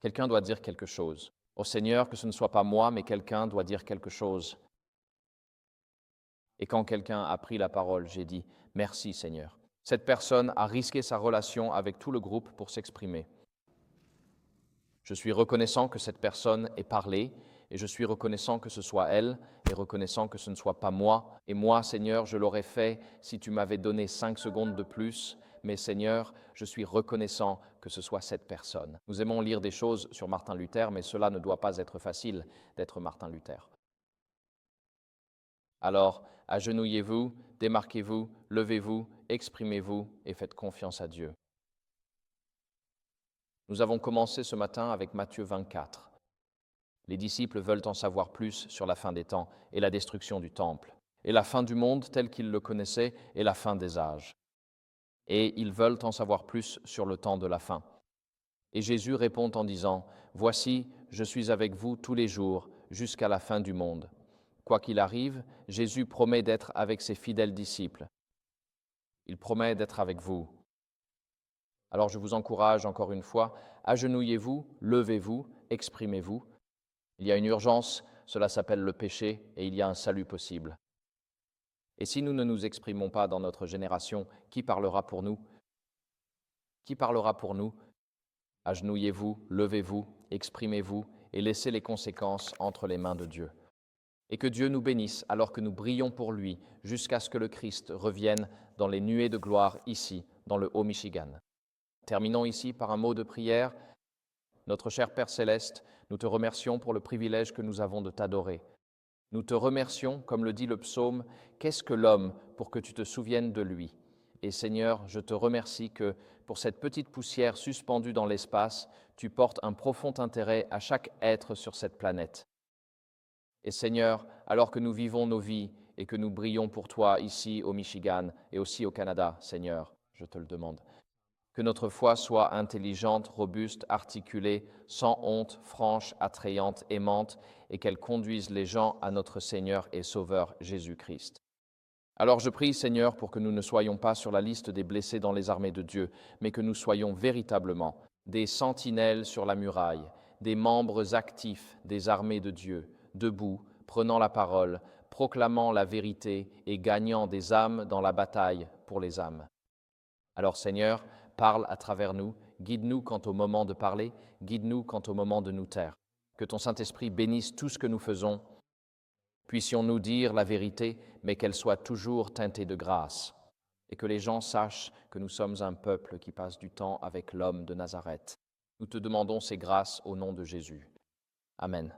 Quelqu'un doit dire quelque chose. Au Seigneur, que ce ne soit pas moi, mais quelqu'un doit dire quelque chose. Et quand quelqu'un a pris la parole, j'ai dit « Merci Seigneur ». Cette personne a risqué sa relation avec tout le groupe pour s'exprimer. Je suis reconnaissant que cette personne ait parlé, et je suis reconnaissant que ce soit elle, et reconnaissant que ce ne soit pas moi. Et moi, Seigneur, je l'aurais fait si tu m'avais donné 5 secondes de plus, mais Seigneur, je suis reconnaissant que ce soit cette personne. Nous aimons lire des choses sur Martin Luther, mais cela ne doit pas être facile d'être Martin Luther. Alors, agenouillez-vous, démarquez-vous, levez-vous, exprimez-vous et faites confiance à Dieu. Nous avons commencé ce matin avec Matthieu 24. Les disciples veulent en savoir plus sur la fin des temps et la destruction du temple, et la fin du monde tel qu'ils le connaissaient et la fin des âges. Et ils veulent en savoir plus sur le temps de la fin. Et Jésus répond en disant, « Voici, je suis avec vous tous les jours jusqu'à la fin du monde. » Quoi qu'il arrive, Jésus promet d'être avec ses fidèles disciples. Il promet d'être avec vous. Alors je vous encourage encore une fois, agenouillez-vous, levez-vous, exprimez-vous. Il y a une urgence, cela s'appelle le péché, et il y a un salut possible. Et si nous ne nous exprimons pas dans notre génération, qui parlera pour nous? Qui parlera pour nous? Agenouillez-vous, levez-vous, exprimez-vous, et laissez les conséquences entre les mains de Dieu. Et que Dieu nous bénisse alors que nous brillons pour lui jusqu'à ce que le Christ revienne dans les nuées de gloire ici, dans le Haut-Michigan. Terminons ici par un mot de prière. Notre cher Père Céleste, nous te remercions pour le privilège que nous avons de t'adorer. Nous te remercions, comme le dit le psaume, « Qu'est-ce que l'homme pour que tu te souviennes de lui ?» Et Seigneur, je te remercie que, pour cette petite poussière suspendue dans l'espace, tu portes un profond intérêt à chaque être sur cette planète. Et Seigneur, alors que nous vivons nos vies et que nous brillons pour toi ici au Michigan et aussi au Canada, Seigneur, je te le demande, que notre foi soit intelligente, robuste, articulée, sans honte, franche, attrayante, aimante, et qu'elle conduise les gens à notre Seigneur et Sauveur Jésus-Christ. Alors je prie, Seigneur, pour que nous ne soyons pas sur la liste des blessés dans les armées de Dieu, mais que nous soyons véritablement des sentinelles sur la muraille, des membres actifs des armées de Dieu, debout, prenant la parole, proclamant la vérité et gagnant des âmes dans la bataille pour les âmes. Alors Seigneur, parle à travers nous, guide-nous quant au moment de parler, guide-nous quant au moment de nous taire. Que ton Saint-Esprit bénisse tout ce que nous faisons. Puissions-nous dire la vérité, mais qu'elle soit toujours teintée de grâce, et que les gens sachent que nous sommes un peuple qui passe du temps avec l'homme de Nazareth. Nous te demandons ces grâces au nom de Jésus. Amen.